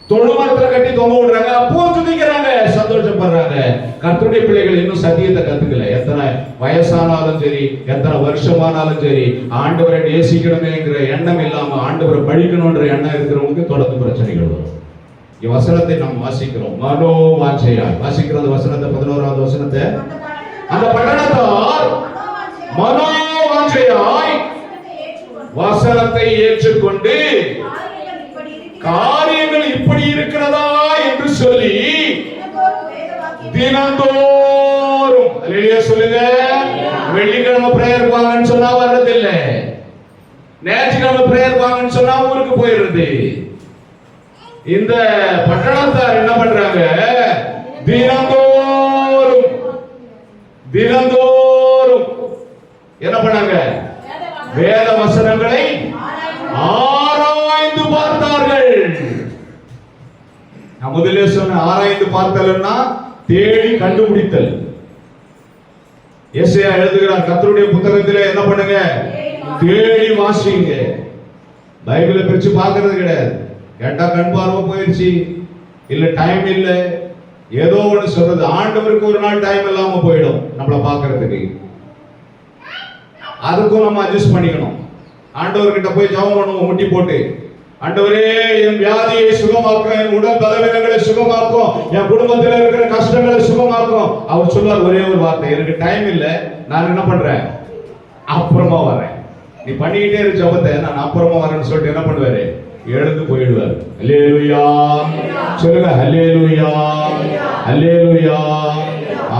தொழுமரத்துல கட்டி தொங்க விடுறாங்க, அப்போ துதிக்கிறாங்க, சந்தோஷப்படுறாங்க. கர்த்தருடைய பிள்ளைகள் இன்னும் சத்தியத்தை கத்துக்கல. எத்தனை வயசானாலும் சரி, எத்தனை வருஷமானாலும் சரி, ஆண்டவரை நேசிக்கணுமேங்கிற எண்ணம் இல்லாம ஆண்டவரை படிக்கணும்ன்ற எண்ணம் இருக்கிறவங்களுக்கு தொடர்ந்து பிரச்சனைகள் வரும். வசனத்தை நாம் வாசிக்கிறோம், மனோ வாஞ்சையா வாசிக்கிறது. வசனத்தை 11வது வசனத்தை, அந்த பட்டணத்தார் மனோ வாஞ்சையாய் வசனத்தை ஏற்றுக்கொண்டு காரியங்கள் இப்படி இருக்கிறதா என்று சொல்லி தினந்தோறும், அல்லேலூயா சொல்லுங்க, வெள்ளிக்கிழமை பிரேயர் வாங்கன்னு சொன்னா வர்றது இல்ல, ஞாயிற்றுக்கிழமை பிரேயர் வாங்கன்னு சொன்னா ஊருக்கு போயிடுறது. இந்த பட்டணத்தார் என்ன பண்றாங்க, தினந்தோறும் தினந்தோறும் என்ன பண்ணாங்க, வேத வசனங்களை ஆராய்ந்து பார்த்தார்கள். நான் முதல்ல சொன்ன ஆராய்ந்து பார்த்தல்னா தேடி கண்டுபிடித்தல். எஸ்ஐயா எழுதுகிறார், கர்த்தருடைய புத்தகத்திலே என்ன பண்ணுங்க, தேடி வாசிங்க. பைபிளை பிரிச்சு பார்க்கிறது கிடையாது. கேட்டா கண் பார்வை போயிடுச்சு, இல்ல டைம் இல்ல, ஏதோ ஒன்று சொல்றது. ஆண்டவருக்கு ஒரு நாள் டைம் இல்லாம போயிடும் நம்மளை பார்க்கறதுக்கு. அதுக்கும் நம்ம அட்ஜஸ்ட் பண்ணிக்கணும். ஆண்டவர்கிட்ட போய் ஜெபம் பண்ணுவோம் முட்டி போட்டு, ஆண்டவரே என் வியாதியை சுகமாக்கும், என் உடல் பலவீனங்களை சுகமாக்கும், என் குடும்பத்தில் இருக்கிற கஷ்டங்களை சுகமாக்கும். அவர் சொல்வார் ஒரே ஒரு வார்த்தை, எனக்கு டைம் இல்லை, நான் என்ன பண்றேன், அப்புறமா வரேன். நீ பண்ணிக்கிட்டே இரு ஜெபத்தை, நான் அப்புறமா வரேன்னு சொல்லிட்டு என்ன பண்ணுவாரு, எழுந்து போயிடுவார். அல்லேலூயா சொல்லுங்க, அல்லேலூயா அல்லேலூயா.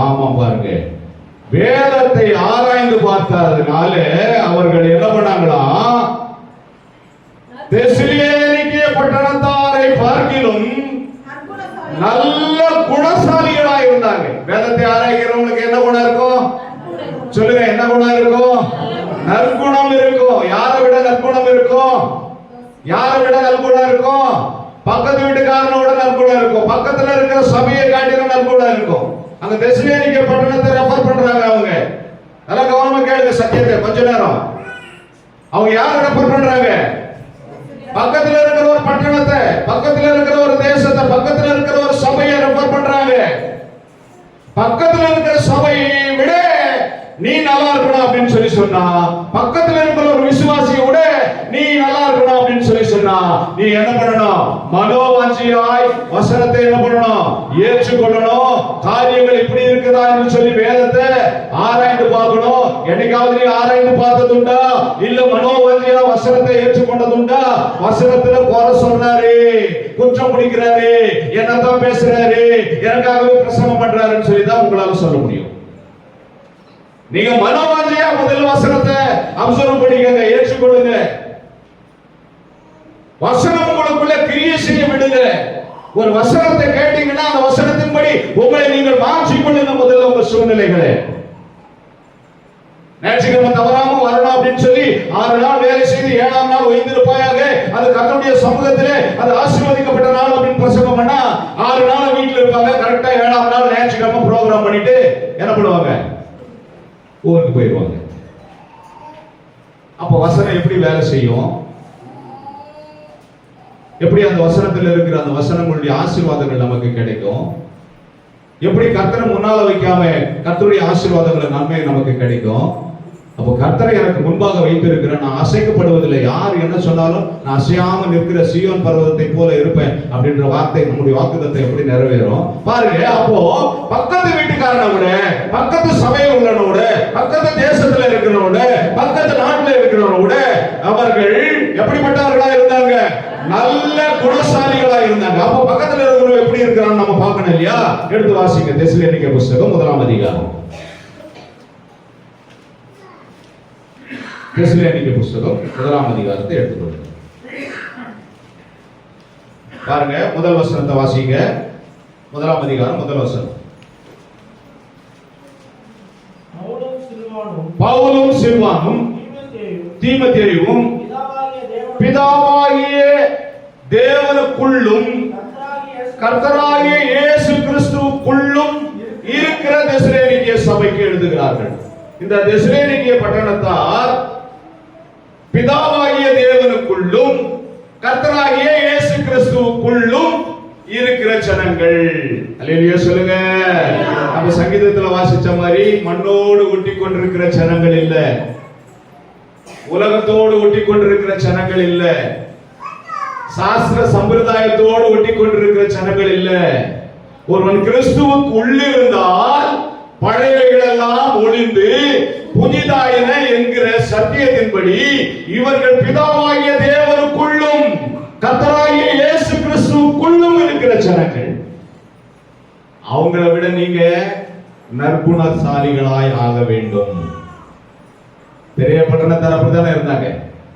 ஆமா பாருங்க, வேதத்தை ஆராய்ந்து பார்த்ததுனால அவர்கள் என்ன பண்ணாங்களா, தெசலோனிக்கே பட்டணத்தாரை பார்க்கிலும் நல்ல குணசாலிகளாக இருந்தாங்க. வேதத்தை ஆராய்கிறவங்களுக்கு என்ன குணம் இருக்கும் சொல்லுங்க, என்ன குணம் இருக்கும், நற்குணம் இருக்கும். யாரை விட நற்குணம் இருக்கும், யாரை விட நற்குணம் இருக்கும், பக்கத்து வீட்டுக்காரனோட நற்குணம் இருக்கும், பக்கத்துல இருக்கிற சபையை காட்டிலும் நற்குணம் இருக்கும். அங்க தெசலோனிக்கே பட்டணத்தை ரெஃபர் பண்றாங்க. அவங்க நல்லா கவனமா கேளுங்க சத்தியத்தை கொஞ்ச நேரம். அவங்க யாரை ரெஃபர் பண்றாங்க, பக்கத்துல இருக்கிற ஒரு பட்டணத்தை, பக்கத்துல இருக்கிற ஒரு தேசத்தை, பக்கத்துல இருக்கிற ஒரு சபையை ரெஃபர் பண்றாங்க. பக்கத்துல இருக்கிற சபையை விட நீ நல்லா இருக்கணும் அப்படின்னு சொல்லி சொன்னா, பக்கத்துல இருக்கிற ஒரு விசுவாசியை விட நீ நல்லா இருக்கணும் அப்படின்னு சொல்லி சொன்னா, நீ என்ன பண்ணணும், மனோவாஞ்சியாய் வசனத்தை என்ன பண்ணணும், ஏற்றுக்கொள்ளணும். காரியங்கள் இப்படி இருக்குதா என்று சொல்லி வேதத்தை ஆராய்ந்து பார்க்கணும். என்னைக்காவது நீ ஆராய்ந்து பார்த்ததுண்டா, இல்ல மனோவாஞ்சியா வசனத்தை ஏற்றுக்கொண்டதுண்டா? வசனத்துல குறை சொல்றாரு, குற்றம் பிடிக்கிறாரு, என்னதான் பேசுறாரு, எனக்காகவே பிரசங்கம் பண்றாருன்னு சொல்லி தான் உங்களால சொல்ல முடியும். நீங்க மனோவாஞ்சியா முதல் வசனத்தை அப்சர்வ் பண்ணிக்கங்க, ஏற்றுக்கொள்ளுங்க. வசனம் உங்களுக்குள்ள கிரியை செய்ய விடுங்க. ஒரு வசனத்தை கேட்டீங்கன்னா அந்த வசனத்தின்படி உங்களை நீங்கள் மாற்றிக் கொள்ளுங்க. முதல்ல உங்க சூழ்நிலைகளை ஞாயிற்றுக்கிழமை தவறாம வரணும் அப்படின்னு சொல்லி 6 நாள் வேலை செய்து 7ஆம் நாள் ஓய்ந்திருப்பாயாக, அது கர்த்தருடைய சமூகத்திலே அது ஆசீர்வதிக்கப்பட்ட நாள் அப்படின்னு பிரசங்கம் பண்ணா 6 நாள் வீட்டுல இருப்பாங்க. கரெக்டா 7ஆம் நாள் ஞாயிற்றுக்கிழமை ப்ரோக்ராம் பண்ணிட்டு என்ன பண்ணுவாங்க? ஊருக்கு போயிடுவாங்க. அப்ப வசனம் எப்படி வேலை செய்யும்? எப்படி அந்த வசனத்தில் இருக்கிற அந்த வசனங்களுடைய ஆசீர்வாதங்கள் நமக்கு கிடைக்கும்? எப்படி கர்த்தரை முன்னால வைக்காம கர்த்தருடைய ஆசீர்வாதங்கள் நன்மை நமக்கு கிடைக்கும்? அப்போ கர்த்தரை எனக்கு முன்பாக வைத்திருக்கிறேன், நான் அசைக்கப்படுவதில்லை, யார் என்ன சொன்னாலும் நான் அசையாம நிற்கிற சீயோன் பர்வதத்தை போல இருப்பேன் அப்படின்ற வார்த்தை நம்முடைய வாக்குத்தத்தம் எப்படி நிறைவேறும் பாருங்க. அப்போ பக்கத்து வீட்டுக்காரனை விட, பக்கத்து சபையில் உள்ளவனை விட, பக்கத்து தேசத்துல இருக்கிறவனை விட, பக்கத்து நாட்டுல இருக்கிறவனை விட அவர்கள் எப்படிப்பட்டவர்களா இருந்தாங்க? நல்ல குணசாலிகளா இருந்தாங்க. அப்போ பக்கத்துல இருக்கிறவங்க எப்படி இருக்கிறான்னு நம்ம பார்க்கணும் இல்லையா? எடுத்து வாசிங்க தெசலோனிக்கேயர் புத்தகம் 1ஆம் அதிகாரம். தெசலோனிக்கேயர் புத்தகம் 1ஆம் அதிகாரத்தை எடுத்துக்கொள்ளுங்க. பாருங்க, முதல் வசனத்தை வாசிங்க. 1ஆம் அதிகாரம் முதல் வசனம். பவுலும் சில்வானும் தீமோத்தேயுவும் பிதாவாகிய தேவனுக்குள்ளும் கர்த்தராகிய இயேசு கிறிஸ்துவுக்குள்ளும் இருக்கிற தெசலோனிக்கேய சபைக்கு எழுதுகிறார்கள். இந்த தெசலோனிக்கேய பட்டணத்தார் பிதாவாகிய தேவனுக்குள்ளும் கர்த்தராகிய இயேசு கிறிஸ்துவுக்குள்ளும் இருக்கிற ஜனங்கள். அல்லேலூயா சொல்லுங்க. நம்ம சங்கீதத்துல வாசிச்ச மாதிரி மண்ணோடு ஒட்டி கொண்டிருக்கிற ஜனங்கள் இல்ல, உலகத்தோடு ஒட்டி கொண்டிருக்கிற ஜனங்கள் இல்ல, சாஸ்திர சம்பிரதாயத்தோடு ஒட்டி கொண்டிருக்கிற ஜனங்கள் இல்ல. ஒருவன் கிறிஸ்துவுக்கு உள்ளிருந்தால் பழையவைகள் எல்லாம் ஒளிந்து புதிதாயின என்கிற சத்தியத்தின்படி இவர்கள் பிதாவாகிய தேவனுக்குள்ளும் கர்த்தராகிய இயேசு கிறிஸ்துவுக்குள்ளும் இருக்கிற ஜனங்கள். அவங்கள விட நீங்க நற்குணசாலிகளாய் ஆக வேண்டும். பெரிய பட்டணத்தார் அப்படித்தானே இருந்தாங்க.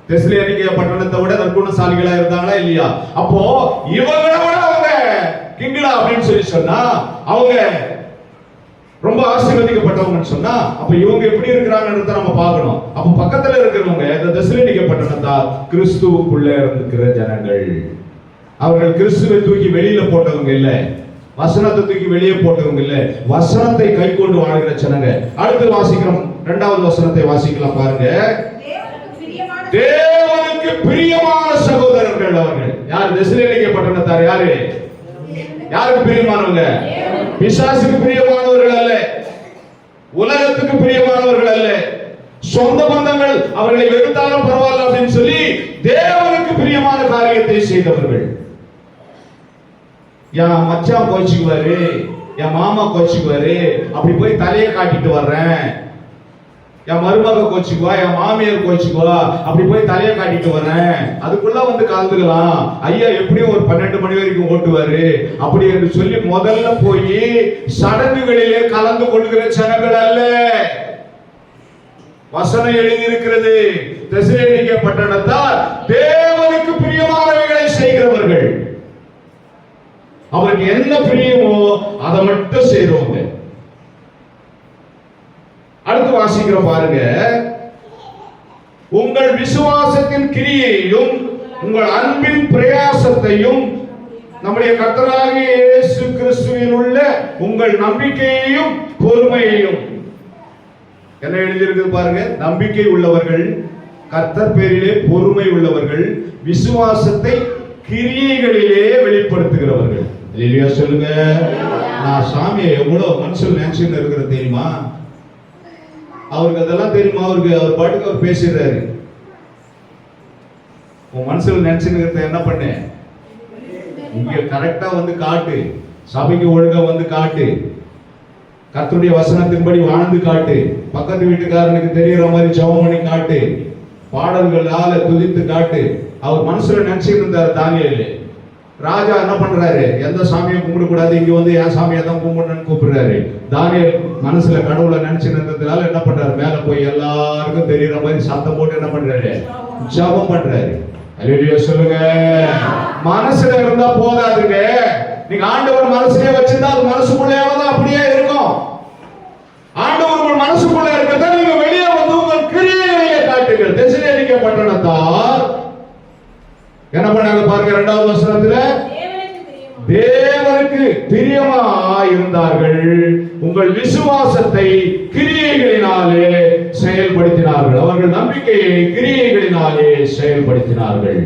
தெசலோனிக்கேய பட்டணத்தை விட நற்குணசாலிகளா இருந்தாங்களா இல்லையா? அப்போ இவங்களை விட அவங்க கிங்கடா அப்படின்னு சொல்லி சொன்னா அவங்க ரொம்ப ஆசீர்வதிக்கப்பட்டவங்கன்னு சொன்னா அப்ப இவங்க எப்படி இருக்கிறாங்கன்றத நம்ம பார்க்கணும். அப்ப பக்கத்துல இருக்கிறவங்க இந்த தெசலோனிக்கேய பட்டணத்தார் கிறிஸ்துவுக்குள்ள இருக்கிற ஜனங்கள். அவர்கள் கிறிஸ்துவை தூக்கி வெளியில போட்டவங்க இல்ல, வசனத்தை தூக்கி வெளியே போட்டவங்க இல்ல, வசனத்தை கை கொண்டு வாழ்கிற ஜனங்க. அடுத்து வாசிக்கிறோம், 2வது வசனத்தை வாசிக்கலாம் பாருங்க. தேவனுக்கு பிரியமான சகோதரர்கள் அவர்கள். யார்? தெசலோனிக்கேய பட்டணத்தார். யாரு? யாருக்கு பிரியமானவங்க? பிசாசுக்கு பிரியமானவர்கள் அல்ல, உலகத்துக்கு பிரியமானவர்கள் அல்ல, சொந்த பந்தங்கள் அவர்களை வெறுத்தாலும் பரவாயில்ல அப்படின்னு சொல்லி தேவனுக்கு பிரியமான காரியத்தை செய்தவர்கள். என் மச்சான் கோச்சுக்குவாரு, என் மாமா கோச்சுக்குவாரு, அப்படி போய் தலையை காட்டிட்டு வர்றேன். என் மருமக கோச்சுக்குவா, என் மாமியார் கோச்சுக்குவா, அப்படி போய் தலையை காட்டிட்டு வர்றேன், அதுக்குள்ள வந்து கலந்துக்கலாம், ஐயா எப்படியும் ஒரு 12 மணி வரைக்கும் ஓட்டுவாரு அப்படி என்று சொல்லி முதல்ல போய் சடங்குகளிலே கலந்து கொள்கிற ஜனங்கள் அல்ல. வசனம் எழுதியிருக்கிறது, தெசலோனிக்கேய பட்டணத்தார் தேவனுக்கு பிரியமானவைகளை செய்கிறவர்கள். அவருக்கு என்ன பிரியமோ அதை மட்டும் செய்றவங்க. அடுத்து வாசிக்கிறோம் பாருங்க. உங்கள் விசுவாசத்தின் கிரியையையும் உங்கள் அன்பின் பிரயாசத்தையும் நம்முடைய கர்த்தராகிய இயேசு கிறிஸ்துவில் உள்ள உங்கள் நம்பிக்கையையும் பொறுமையையும். என்ன எழுதியிருக்கு பாருங்க. நம்பிக்கை உள்ளவர்கள், கர்த்தர் பேரிலே பொறுமை உள்ளவர்கள், விசுவாசத்தை கிரியைகளிலே வெளிப்படுத்துகிறவர்கள். இல்லையா சொல்லுங்க. நான் சாமியை எவ்வளவு மனசுல நினைச்சுன்னு இருக்கிற தெரியுமா? அவருக்கு அதெல்லாம் தெரியுமா? அவர் பாட்டுக்கு அவர் பேசுறாரு. உன் மனசுல நினைச்சுன்னு என்ன பண்ண? இங்க கரெக்டா வந்து காட்டு, சபைக்கு ஒழுங்கா வந்து காட்டு, கர்த்தருடைய வசனத்தின்படி வாழ்ந்து காட்டு, பக்கத்து வீட்டுக்காரனுக்கு தெரியற மாதிரி ஜெபம் பண்ணி காட்டு, பாடல்களால துதித்து காட்டு. அவர் மனசுல நினைச்சுட்டு இருந்தார் தானியேல். ராஜா என்ன பண்றாரு? எந்த சாமியை கும்பிட கூடாது, இங்க வந்து என் சாமியை தான் கும்பிடணும்னு கூப்பிடுறாரு. தானியேல் மனசுல கடவுளை நினைச்சுட்டு இருந்ததுனால என்ன பண்றாரு? மேல போய் எல்லாருக்கும் தெரியற மாதிரி சத்தம் போட்டு என்ன பண்றாரு? ஜெபம் பண்றாரு. அல்லேலூயா சொல்லுங்க. மனசுல இருந்தா போதாதுங்க. நீங்க ஆண்டவர் மனசுலயே வச்சிருந்தா அது மனசுக்குள்ளேயே தான் அப்படியே இருக்கும். ஆண்டவர் உங்கள் மனசுக்குள்ள இருக்கிறத நீங்க வெளியே வந்து பட்டணத்தார் என்ன பண்ணாங்க பாருங்க, 2வது வசனத்துல தேவனுக்கு பிரியமாய் இருந்தார்கள், உங்கள் விசுவாசத்தை கிரியைகளினாலே செயல்படுத்தினார்கள். அவர்கள் நம்பிக்கையை கிரியைகளினாலே செயல்படுத்தினார்கள்.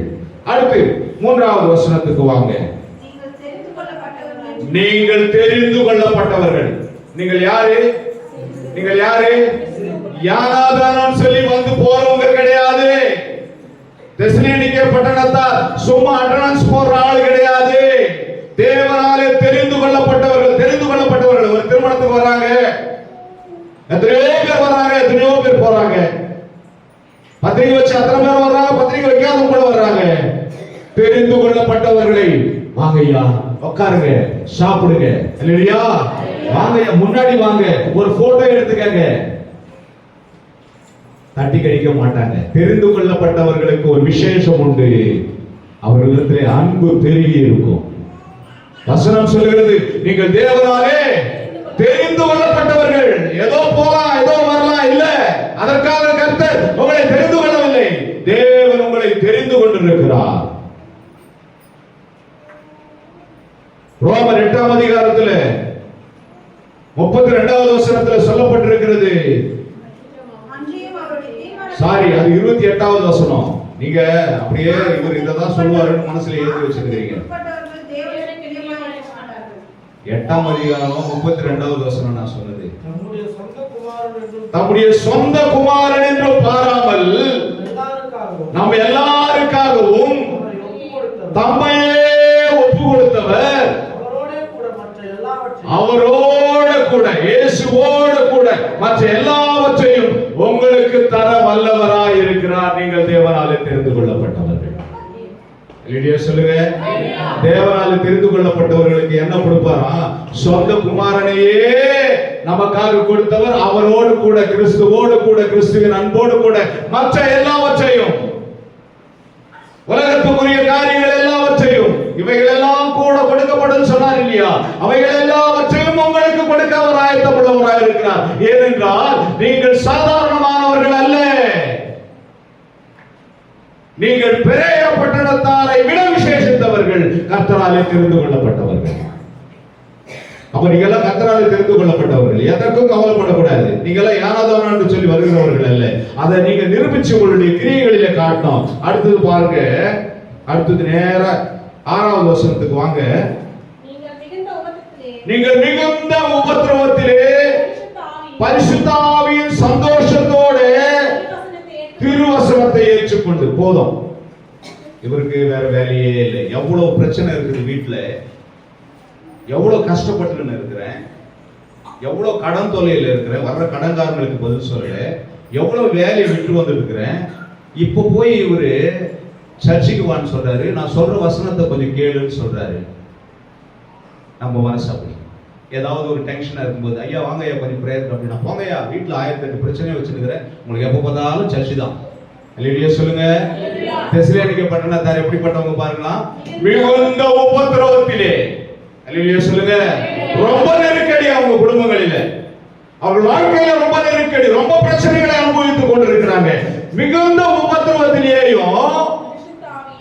அடுத்து 3வது வசனத்துக்கு வாங்க. நீங்கள் தெரிந்து கொள்ளப்பட்டவர்கள். நீங்கள் யாரு? நீங்கள் யாரு? யாராதான் சொல்லி வந்து போறவங்க கிடையாது. தெசலோனிக்கே பட்டணத்தார் சும்மா அட்டனன்ஸ் போற ஆள் கிடையாது. தேவனாலே தெரிந்து கொள்ளப்பட்டவர்கள். தெரிந்து கொள்ளப்பட்டவர்கள் ஒரு திருமணத்துக்கு வராங்க, எத்தனையோ பேர் வராங்க, எத்தனையோ பேர் போறாங்க. பத்திரிகை வச்சு அத்தனை பேர் வர்றாங்க, பத்திரிகை வைக்காதவங்க கூட வர்றாங்க. தெரிந்து கொள்ளப்பட்டவர்களை வாங்கய்யா, உட்காருங்க, சாப்பிடுங்க, இல்லையா? வாங்கய்யா, முன்னாடி வாங்க, ஒரு போட்டோ எடுத்துக்கங்க. தட்டி கழிக்க மாட்டாங்க. தெரிந்து கொள்ளப்பட்டவர்களுக்கு ஒரு விசேஷம் உண்டு. அவர்களிடத்திலே அன்பு பெருகி இருக்கும். வசனம் சொல்லுகிறது, நீங்கள் தேவனாலே தெரிந்து கொள்ளப்பட்டவர்கள். ஏதோ போலாம், ஏதோ வரலாம் இல்ல. அதற்காக கர்த்தர் உங்களை தெரிந்து கொள்ளவில்லை. தேவன் உங்களை தெரிந்து கொண்டிருக்கிறார். ரோமர் 8ஆம் அதிகாரத்தில் 32வது வசனத்தில் சொல்லப்பட்டிருக்கிறது. சாரி, அது 28வது வசனம். நீங்க அப்படியே இவர் இததான் சொல்லுவாருன்னு மனசுல ஏற்றி வச்சிருக்கீங்க. 8ஆம் அதிகாரம் 32வது வசனம் நான் சொன்னது. தம்முடைய சொந்த குமாரன் என்று பாராமல் நம்ம எல்லாருக்காகவும் தம்மையே ஒப்பு கொடுத்தவர், அவரோட கூட இயேசுவோடு கூட மற்ற எல்லாவற்றையும் உங்களுக்கு தர வல்லவராய் இருக்கிறார். நீங்கள் தேவனாலே தெரிந்து கொள்ளப்பட்டவர்கள். சொல்லுங்க, தேவனாலே தெரிந்து கொள்ளப்பட்டவர்களுக்கு என்ன கொடுப்பாரா? சொந்த குமாரனையே நமக்காக கொடுத்தவர். அவரோடு கூட கிறிஸ்துவோடு கூட கிறிஸ்துவின் அன்போடு கூட மற்ற எல்லாவற்றையும், உலகத்துக்குரிய காரியங்கள் எல்லாவற்றையும், இவைகள் எல்லாம் கூட கொடுக்கப்படும் சொன்னார் இல்லையா? அவைகள் எல்லாவற்றையும் உங்களுக்கு கொடுக்க அவர் ஆயத்தமுள்ளவராய் இருக்கிறார். ஏனென்றால் நீங்கள் சாதாரணமானவர்கள் அல்ல. நீங்கள் பெரிய பட்டணத்தாரை விட விசேஷித்தவர்கள், கர்த்தராலே தெரிந்து கொள்ளப்பட்டவர்கள். அப்ப நீங்க எல்லாம் கர்த்தராலே தெரிந்து கொள்ளப்பட்டவர்கள். எதற்கும் கவலைப்படக்கூடாது. நீங்க எல்லாம் யாராவது என்று சொல்லி வருகிறவர்கள் அல்ல. அதை நீங்க நிரூபிச்சு உங்களுடைய கிரியைகளிலே காட்டணும். அடுத்தது பாருங்க, அடுத்தது நேர 6வது வசனத்துக்கு வாங்க. நீங்கள் மிகுந்த உபத்திரவத்திலே பரிசுத்த ஆவியின் சந்தோஷத்தோடு திருவசனத்தை ஏற்றுக்கொண்டு. போதும், இவருக்கு வேற வேலையே இல்லை. எவ்வளவு பிரச்சனை இருக்குது வீட்டுல, எவ்வளவு கஷ்டப்பட்டு இருக்கிறேன், எவ்வளவு கடன் தொல்லையில இருக்கிறேன், வர்ற கடன்காரங்களுக்கு பதில் சொல்ல, எவ்வளவு வேலையை விட்டு வந்து இருக்கிறேன். இப்ப போய் இவரு சர்ச்சுக்கு வான்னு சொல்றாரு, நான் சொல்ற வசனத்தை கொஞ்சம் கேளுன்னு சொல்றாரு. நம்ம மனசு அப்படி. ஏதாவது ஒரு டென்ஷனா இருக்கும்போது, ஐயா வாங்க ஐயா கொஞ்சம் பிரேயர் அப்படின்னா, போங்கய்யா வீட்டுல 1008 பிரச்சனையை வச்சிருக்கிறேன், உங்களுக்கு எப்ப பார்த்தாலும் சர்ச்சு தான். அல்லேலூயா சொல்லுங்க. தெசலோனிக்கே பட்டணத்தார் எப்படிப்பட்டவங்க பாருங்களா? மிகுந்த உபத்திரவத்திலே. அல்லேலூயா சொல்லுங்க. ரொம்ப நெருக்கடி அவங்க குடும்பங்களில, அவர்கள் வாழ்க்கையில ரொம்ப நெருக்கடி, ரொம்ப பிரச்சனைகளை அனுபவித்துக் கொண்டிருக்கிறாங்க. மிகுந்த உபத்திரவத்திலேயும்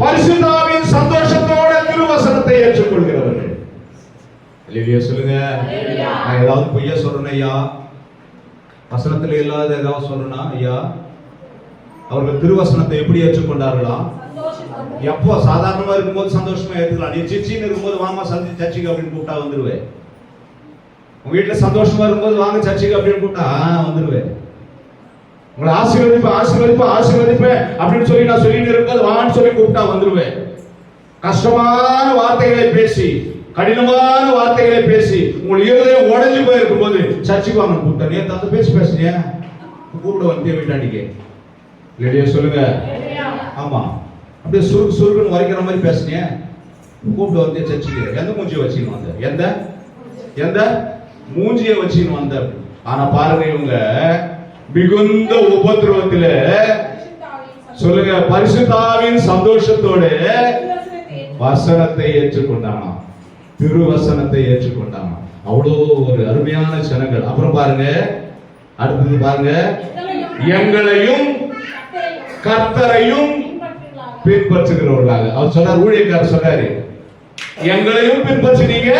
பரிசுத்த ஆவியின் சந்தோஷத்தோட திருவசனத்தை ஏற்றுக்கொள்கிறவர்கள். அல்லேலூயா சொல்லுங்க. நான் ஏதாவது பொய்யா சொல்றேன் ஐயா, வசனத்துல இல்லாத ஏதாவது சொல்றேனா ஐயா? அவர்கள் திருவசனத்தை எப்படி ஏற்றுக்கொண்டார்களா? எப்போ சாதாரணமா இருக்கும்போது சந்தோஷமா ஏற்றுக்கலாம். நீ சிச்சின்னு இருக்கும்போது வாமா சர்ச்சுக்கு அப்படின்னு கூப்பிட்டா வந்துருவேன். உங்க வீட்டுல சந்தோஷமா இருக்கும்போது வாங்க சர்ச்சுக்கு அப்படின்னு கூப்பிட்டா வந்துருவேன். உங்களை ஆசீர்வதிப்பேன் ஆசீர்வதிப்பேன் ஆசீர்வதிப்பேன் அப்படின்னு சொல்லி நான் சொல்லிட்டு இருக்கும்போது வான்னு சொல்லி கூப்பிட்டா வந்துருவேன். கஷ்டமான வார்த்தைகளை பேசி, கடினமான வார்த்தைகளை பேசி உங்கள் இருதயம் உடைஞ்சு போயிருக்கும் போது சர்ச்சுக்கு வாங்க கூப்பிட்டா, நேற்று அந்த பேசுறியா கூப்பிட வந்து வீட்டாண்டிக்கு. இல்லையா சொல்லுங்க. ஆமா, அப்படியே சுருக்கு சுருக்குன்னு வரைக்கிற மாதிரி பேசுனிய, கூப்பிட்டு வந்து சர்ச்சுக்கு. எந்த மூஞ்சியை வச்சுன்னு வந்த? எந்த மூஞ்சியை வச்சுன்னு வந்த? ஆனா பாருங்க, இவங்க மிகுந்த உபத்திரவத்தில சொல்லுங்க பரிசுத்த ஆவியின் சந்தோஷத்தோட வசனத்தை ஏற்றுக்கொண்டானா, திருவசனத்தை ஏற்றுக்கொண்டானா. அவ்வளோ ஒரு அருமையான ஜனங்கள். அப்புறம் பாருங்க, அடுத்தது பாருங்க, எங்களையும் கர்த்தரையும் பின்பற்றுகிறவர்களாக. அவர் சொன்னார், ஊழியக்காரர் சொன்னாரு, எங்களையும் பின்பற்றினீங்க,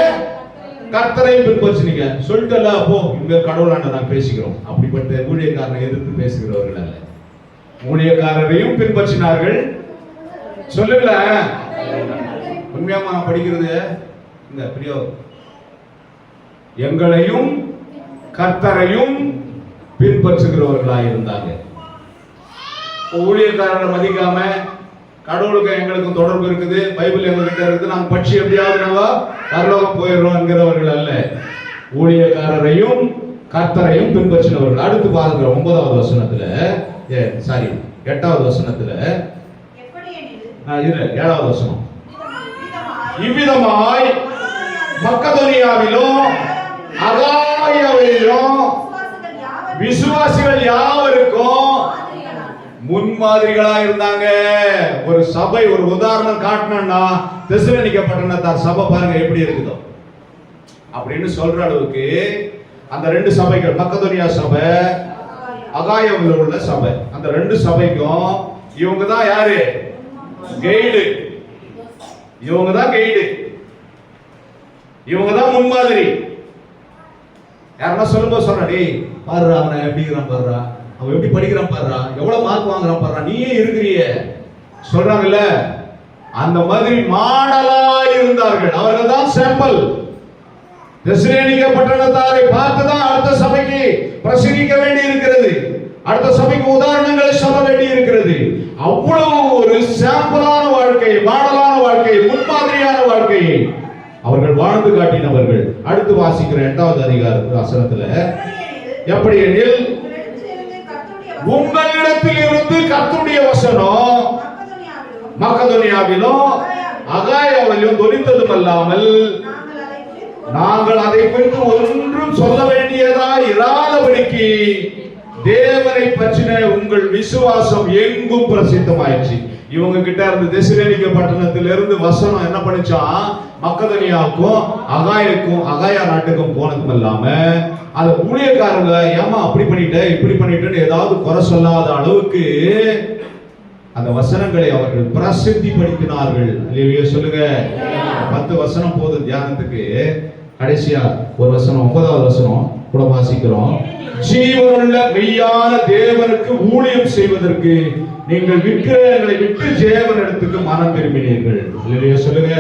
கர்த்தரையும் பின்பற்றினீங்க சொல்லிட்டல. அப்போ இங்க கடவுளாண்ட நான் பேசிக்கிறோம். அப்படிப்பட்ட ஊழியக்காரரை எதிர்த்து பேசுகிறவர்கள் அல்ல, ஊழியக்காரரையும் பின்பற்றினார்கள். சொல்லுங்கள உண்மையாமா படிக்கிறது இந்த பிரியோ, எங்களையும் கர்த்தரையும் பின்பற்றுகிறவர்களாக இருந்தாங்க. ஊழியக்காரரை மதிக்காம கடவுளுக்கு எங்களுக்கும் தொடர்பு இருக்குது, பைபிள் எங்ககிட்ட இருக்குது, நாங்க படிச்சு எப்படியாவது நம்ம பரலோகம் போயிடுறோம் என்கிறவர்கள் அல்ல, ஊழியக்காரரையும் கர்த்தரையும் பின்பற்றினவர்கள். அடுத்து பாருங்க 9வது வசனத்துல, சாரி 8வது வசனத்துல, 7வது வசனம், இவ்விதமாய் மக்கதோனியாவிலும் அகாயாவிலும் விசுவாசிகள் யாவருக்கும் முன்மாதிரிகளா இருந்தாங்க. ஒரு சபை, ஒரு உதாரணம் காட்டணும்னா தெசலோனிக்கே பட்டணத்தார் சபை பாருங்க எப்படி இருக்குதோ அப்படின்னு சொல்ற அளவுக்கு அந்த ரெண்டு சபைகள், மக்கதோனியா சபை, அகாயாவில் உள்ள சபை, அந்த ரெண்டு சபைக்கும் இவங்க தான் யாரு? கைடு. இவங்க தான் கைடு, இவங்க தான் முன்மாதிரி. யாரா சொல்லும்போது சொல்றா, டேய் பாருடா அவனை எப்படி இருக்கிறான் பாருடா, அவன் எப்படி படிக்கிறான் பாருடா, எவ்வளவு மார்க் வாங்குறான் பாருடா, நீயே இருக்கிறிய சொல்றாங்கல்ல, அந்த மாதிரி மாடலா இருந்தார்கள். அவர்கள் தான் சாம்பிள். தெசலோனிக்கே பட்டணத்தாரை பார்த்துதான் அடுத்த சபைக்கு பிரசங்கிக்க வேண்டி இருக்கிறது, அடுத்த சபைக்கு உதாரணங்களை சொல்ல வேண்டி இருக்கிறது. அவ்வளவு ஒரு சாம்பிளான வாழ்க்கை, மாடலான வாழ்க்கை, முன்மாதிரியான வாழ்க்கையை அவர்கள் வாழ்ந்து காட்டினவர்கள். அடுத்து வாசிக்கிற 8வது அதிகாரத்து வசனத்துல, எப்படி எனில் உங்களிடத்தில் இருந்து கர்த்தருடைய வசனம் மக்கதோனியாவிலும் அகாயாவிலும் தொனித்ததும் அல்லாமல் நாங்கள் அதை குறித்து ஒன்றும் சொல்ல வேண்டியதா இராதபடிக்கு தேவனை பற்றின உங்கள் விசுவாசம் எங்கும் பிரசித்தமாயிடுச்சு. இவங்க கிட்ட இருந்து தெசலோனிக்கே பட்டணத்திலிருந்து வசனம் என்ன பண்ணிச்சான், மக்கதோனியாவுக்கும் அகாயா நாட்டுக்கும் போனதும் இல்லாம அந்த ஊழியக்காரங்க ஏமா அப்படி பண்ணிட்ட இப்படி பண்ணிட்டு ஏதாவது குறை சொல்லாத அளவுக்கு அந்த வசனங்களை அவர்கள் பிரசித்தி படுத்தினார்கள். சொல்லுங்க, 10 வசனம் போதும் தியானத்துக்கு. கடைசியா ஒரு வசனம், 9வது வசனம் கூட வாசிக்கிறோம். ஜீவனுள்ள மெய்யான தேவனுக்கு ஊழியம் செய்வதற்கு நீங்கள் விக்கிரகங்களை விட்டு தேவனிடத்துக்கு மனம் திரும்பினீர்கள். சொல்லுங்க,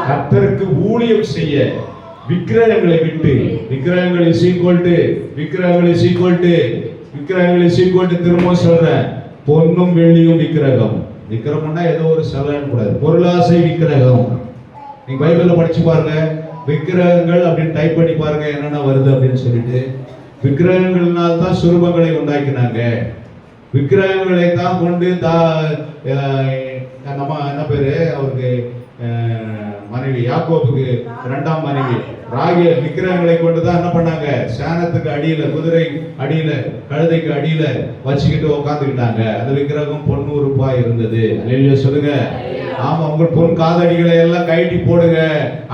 கர்த்தருக்கு ஊழியம் செய்ய விக்கிரகங்களை விட்டு, விக்கிரகங்கள் இஸ் ஈக்குவல் டு திரும்ப சொல்றேன், பொன்னும் வெள்ளியும் விக்கிரகம். விக்கிரகம்னா ஏதோ ஒரு சிலைன்னு கூடாது, பொருளாசை விக்கிரகம். நீங்க பைபிள்ல படிச்சு பாருங்க, விக்கிரகங்கள் அப்படின்னு டைப் பண்ணி பாருங்க என்னென்ன வருது அப்படின்னு சொல்லிட்டு. விக்கிரகங்கள்னால தான் சுரூபங்களை உண்டாக்கினாங்க, விக்கிரகங்களை தான் கொண்டு நம்ம என்ன பேரு அவருக்கு மனைவி யாக்கோபுக்கு 2ஆம் மனைவி ராகேல் விக்கிரகங்களை கொண்டுதான் என்ன பண்ணாங்க, சேனத்துக்கு அடியில, குதிரை அடியில, கழுதைக்கு அடியில வச்சுக்கிட்டு உட்காந்துக்கிட்டாங்க. அந்த விக்கிரகம் பொன் ரூபாய் இருந்தது. அல்லேலூயா சொல்லுங்க. ஆமா, உங்க பொன் காதடிகளை எல்லாம் கைட்டி போடுங்க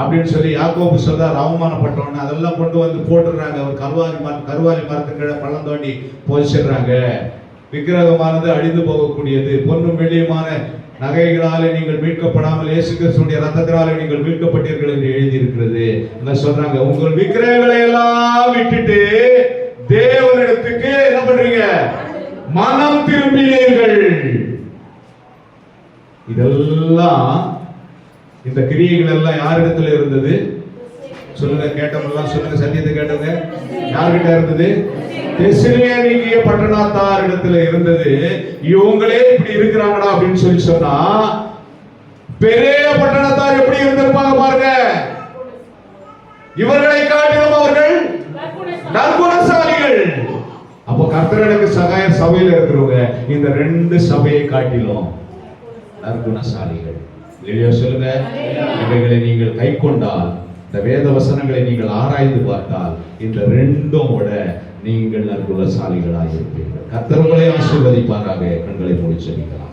அப்படின்னு சொல்லி யாக்கோபு சொல்றார். அவமானப்பட்டவன அதெல்லாம் கொண்டு வந்து போட்டுறாங்க. ஒரு கருவாலி மரத்துக்கு பள்ளம் தோண்டி போச்சிடுறாங்க. விக்கிரகமானது அழிந்து போகக்கூடியது. பொன்னும் வெள்ளியுமான நகைகளாலே நீங்கள் மீட்கப்படாமல் இயேசு கிறிஸ்துவின் இரத்தத்தினாலே நீங்கள் மீட்கப்பட்டீர்கள் என்று எழுதி இருக்கிறது. என்ன சொல்றாங்க, உங்கள் விக்கிரகங்களை எல்லாம் விட்டுட்டு தேவனிடத்துக்கு என்ன பண்றீங்க, மனம் திரும்பினீர்கள். இதெல்லாம் இந்த கிரியைகள் எல்லாம் யாரிடத்துல இருந்தது சொல்லுங்க, கேட்டவங்க சொல்லுங்க, சத்தியத்தை கேட்டவங்க யார்கிட்ட இருந்தது? தெசலோனிக்கே பட்டணத்தார் இடத்துல இருந்தது. இவங்களே இப்படி இருக்கிறாங்கடா அப்படின்னு சொல்லி சொன்னா பெரிய பட்டணத்தார் எப்படி இருந்திருப்பாங்க பாருங்க. இவர்களை காட்டிலும் அவர்கள் நற்குணசாலிகள். அப்ப கர்த்தருக்கு சகாய சபையில இருக்கிறவங்க இந்த 2 சபையை காட்டிலும் நற்குணசாலிகள். சொல்லுங்க, இவைகளை நீங்கள் கை கொண்டால், இந்த வேத வசனங்களை நீங்கள் ஆராய்ந்து பார்த்தால் இந்த 2ம் விட நீங்கள் நற்குணசாலிகளாக இருப்பீர்கள். கர்த்தர் உங்களை ஆசீர்வதிப்பாராக. கண்களை மூடி ஜெபிக்கலாம்.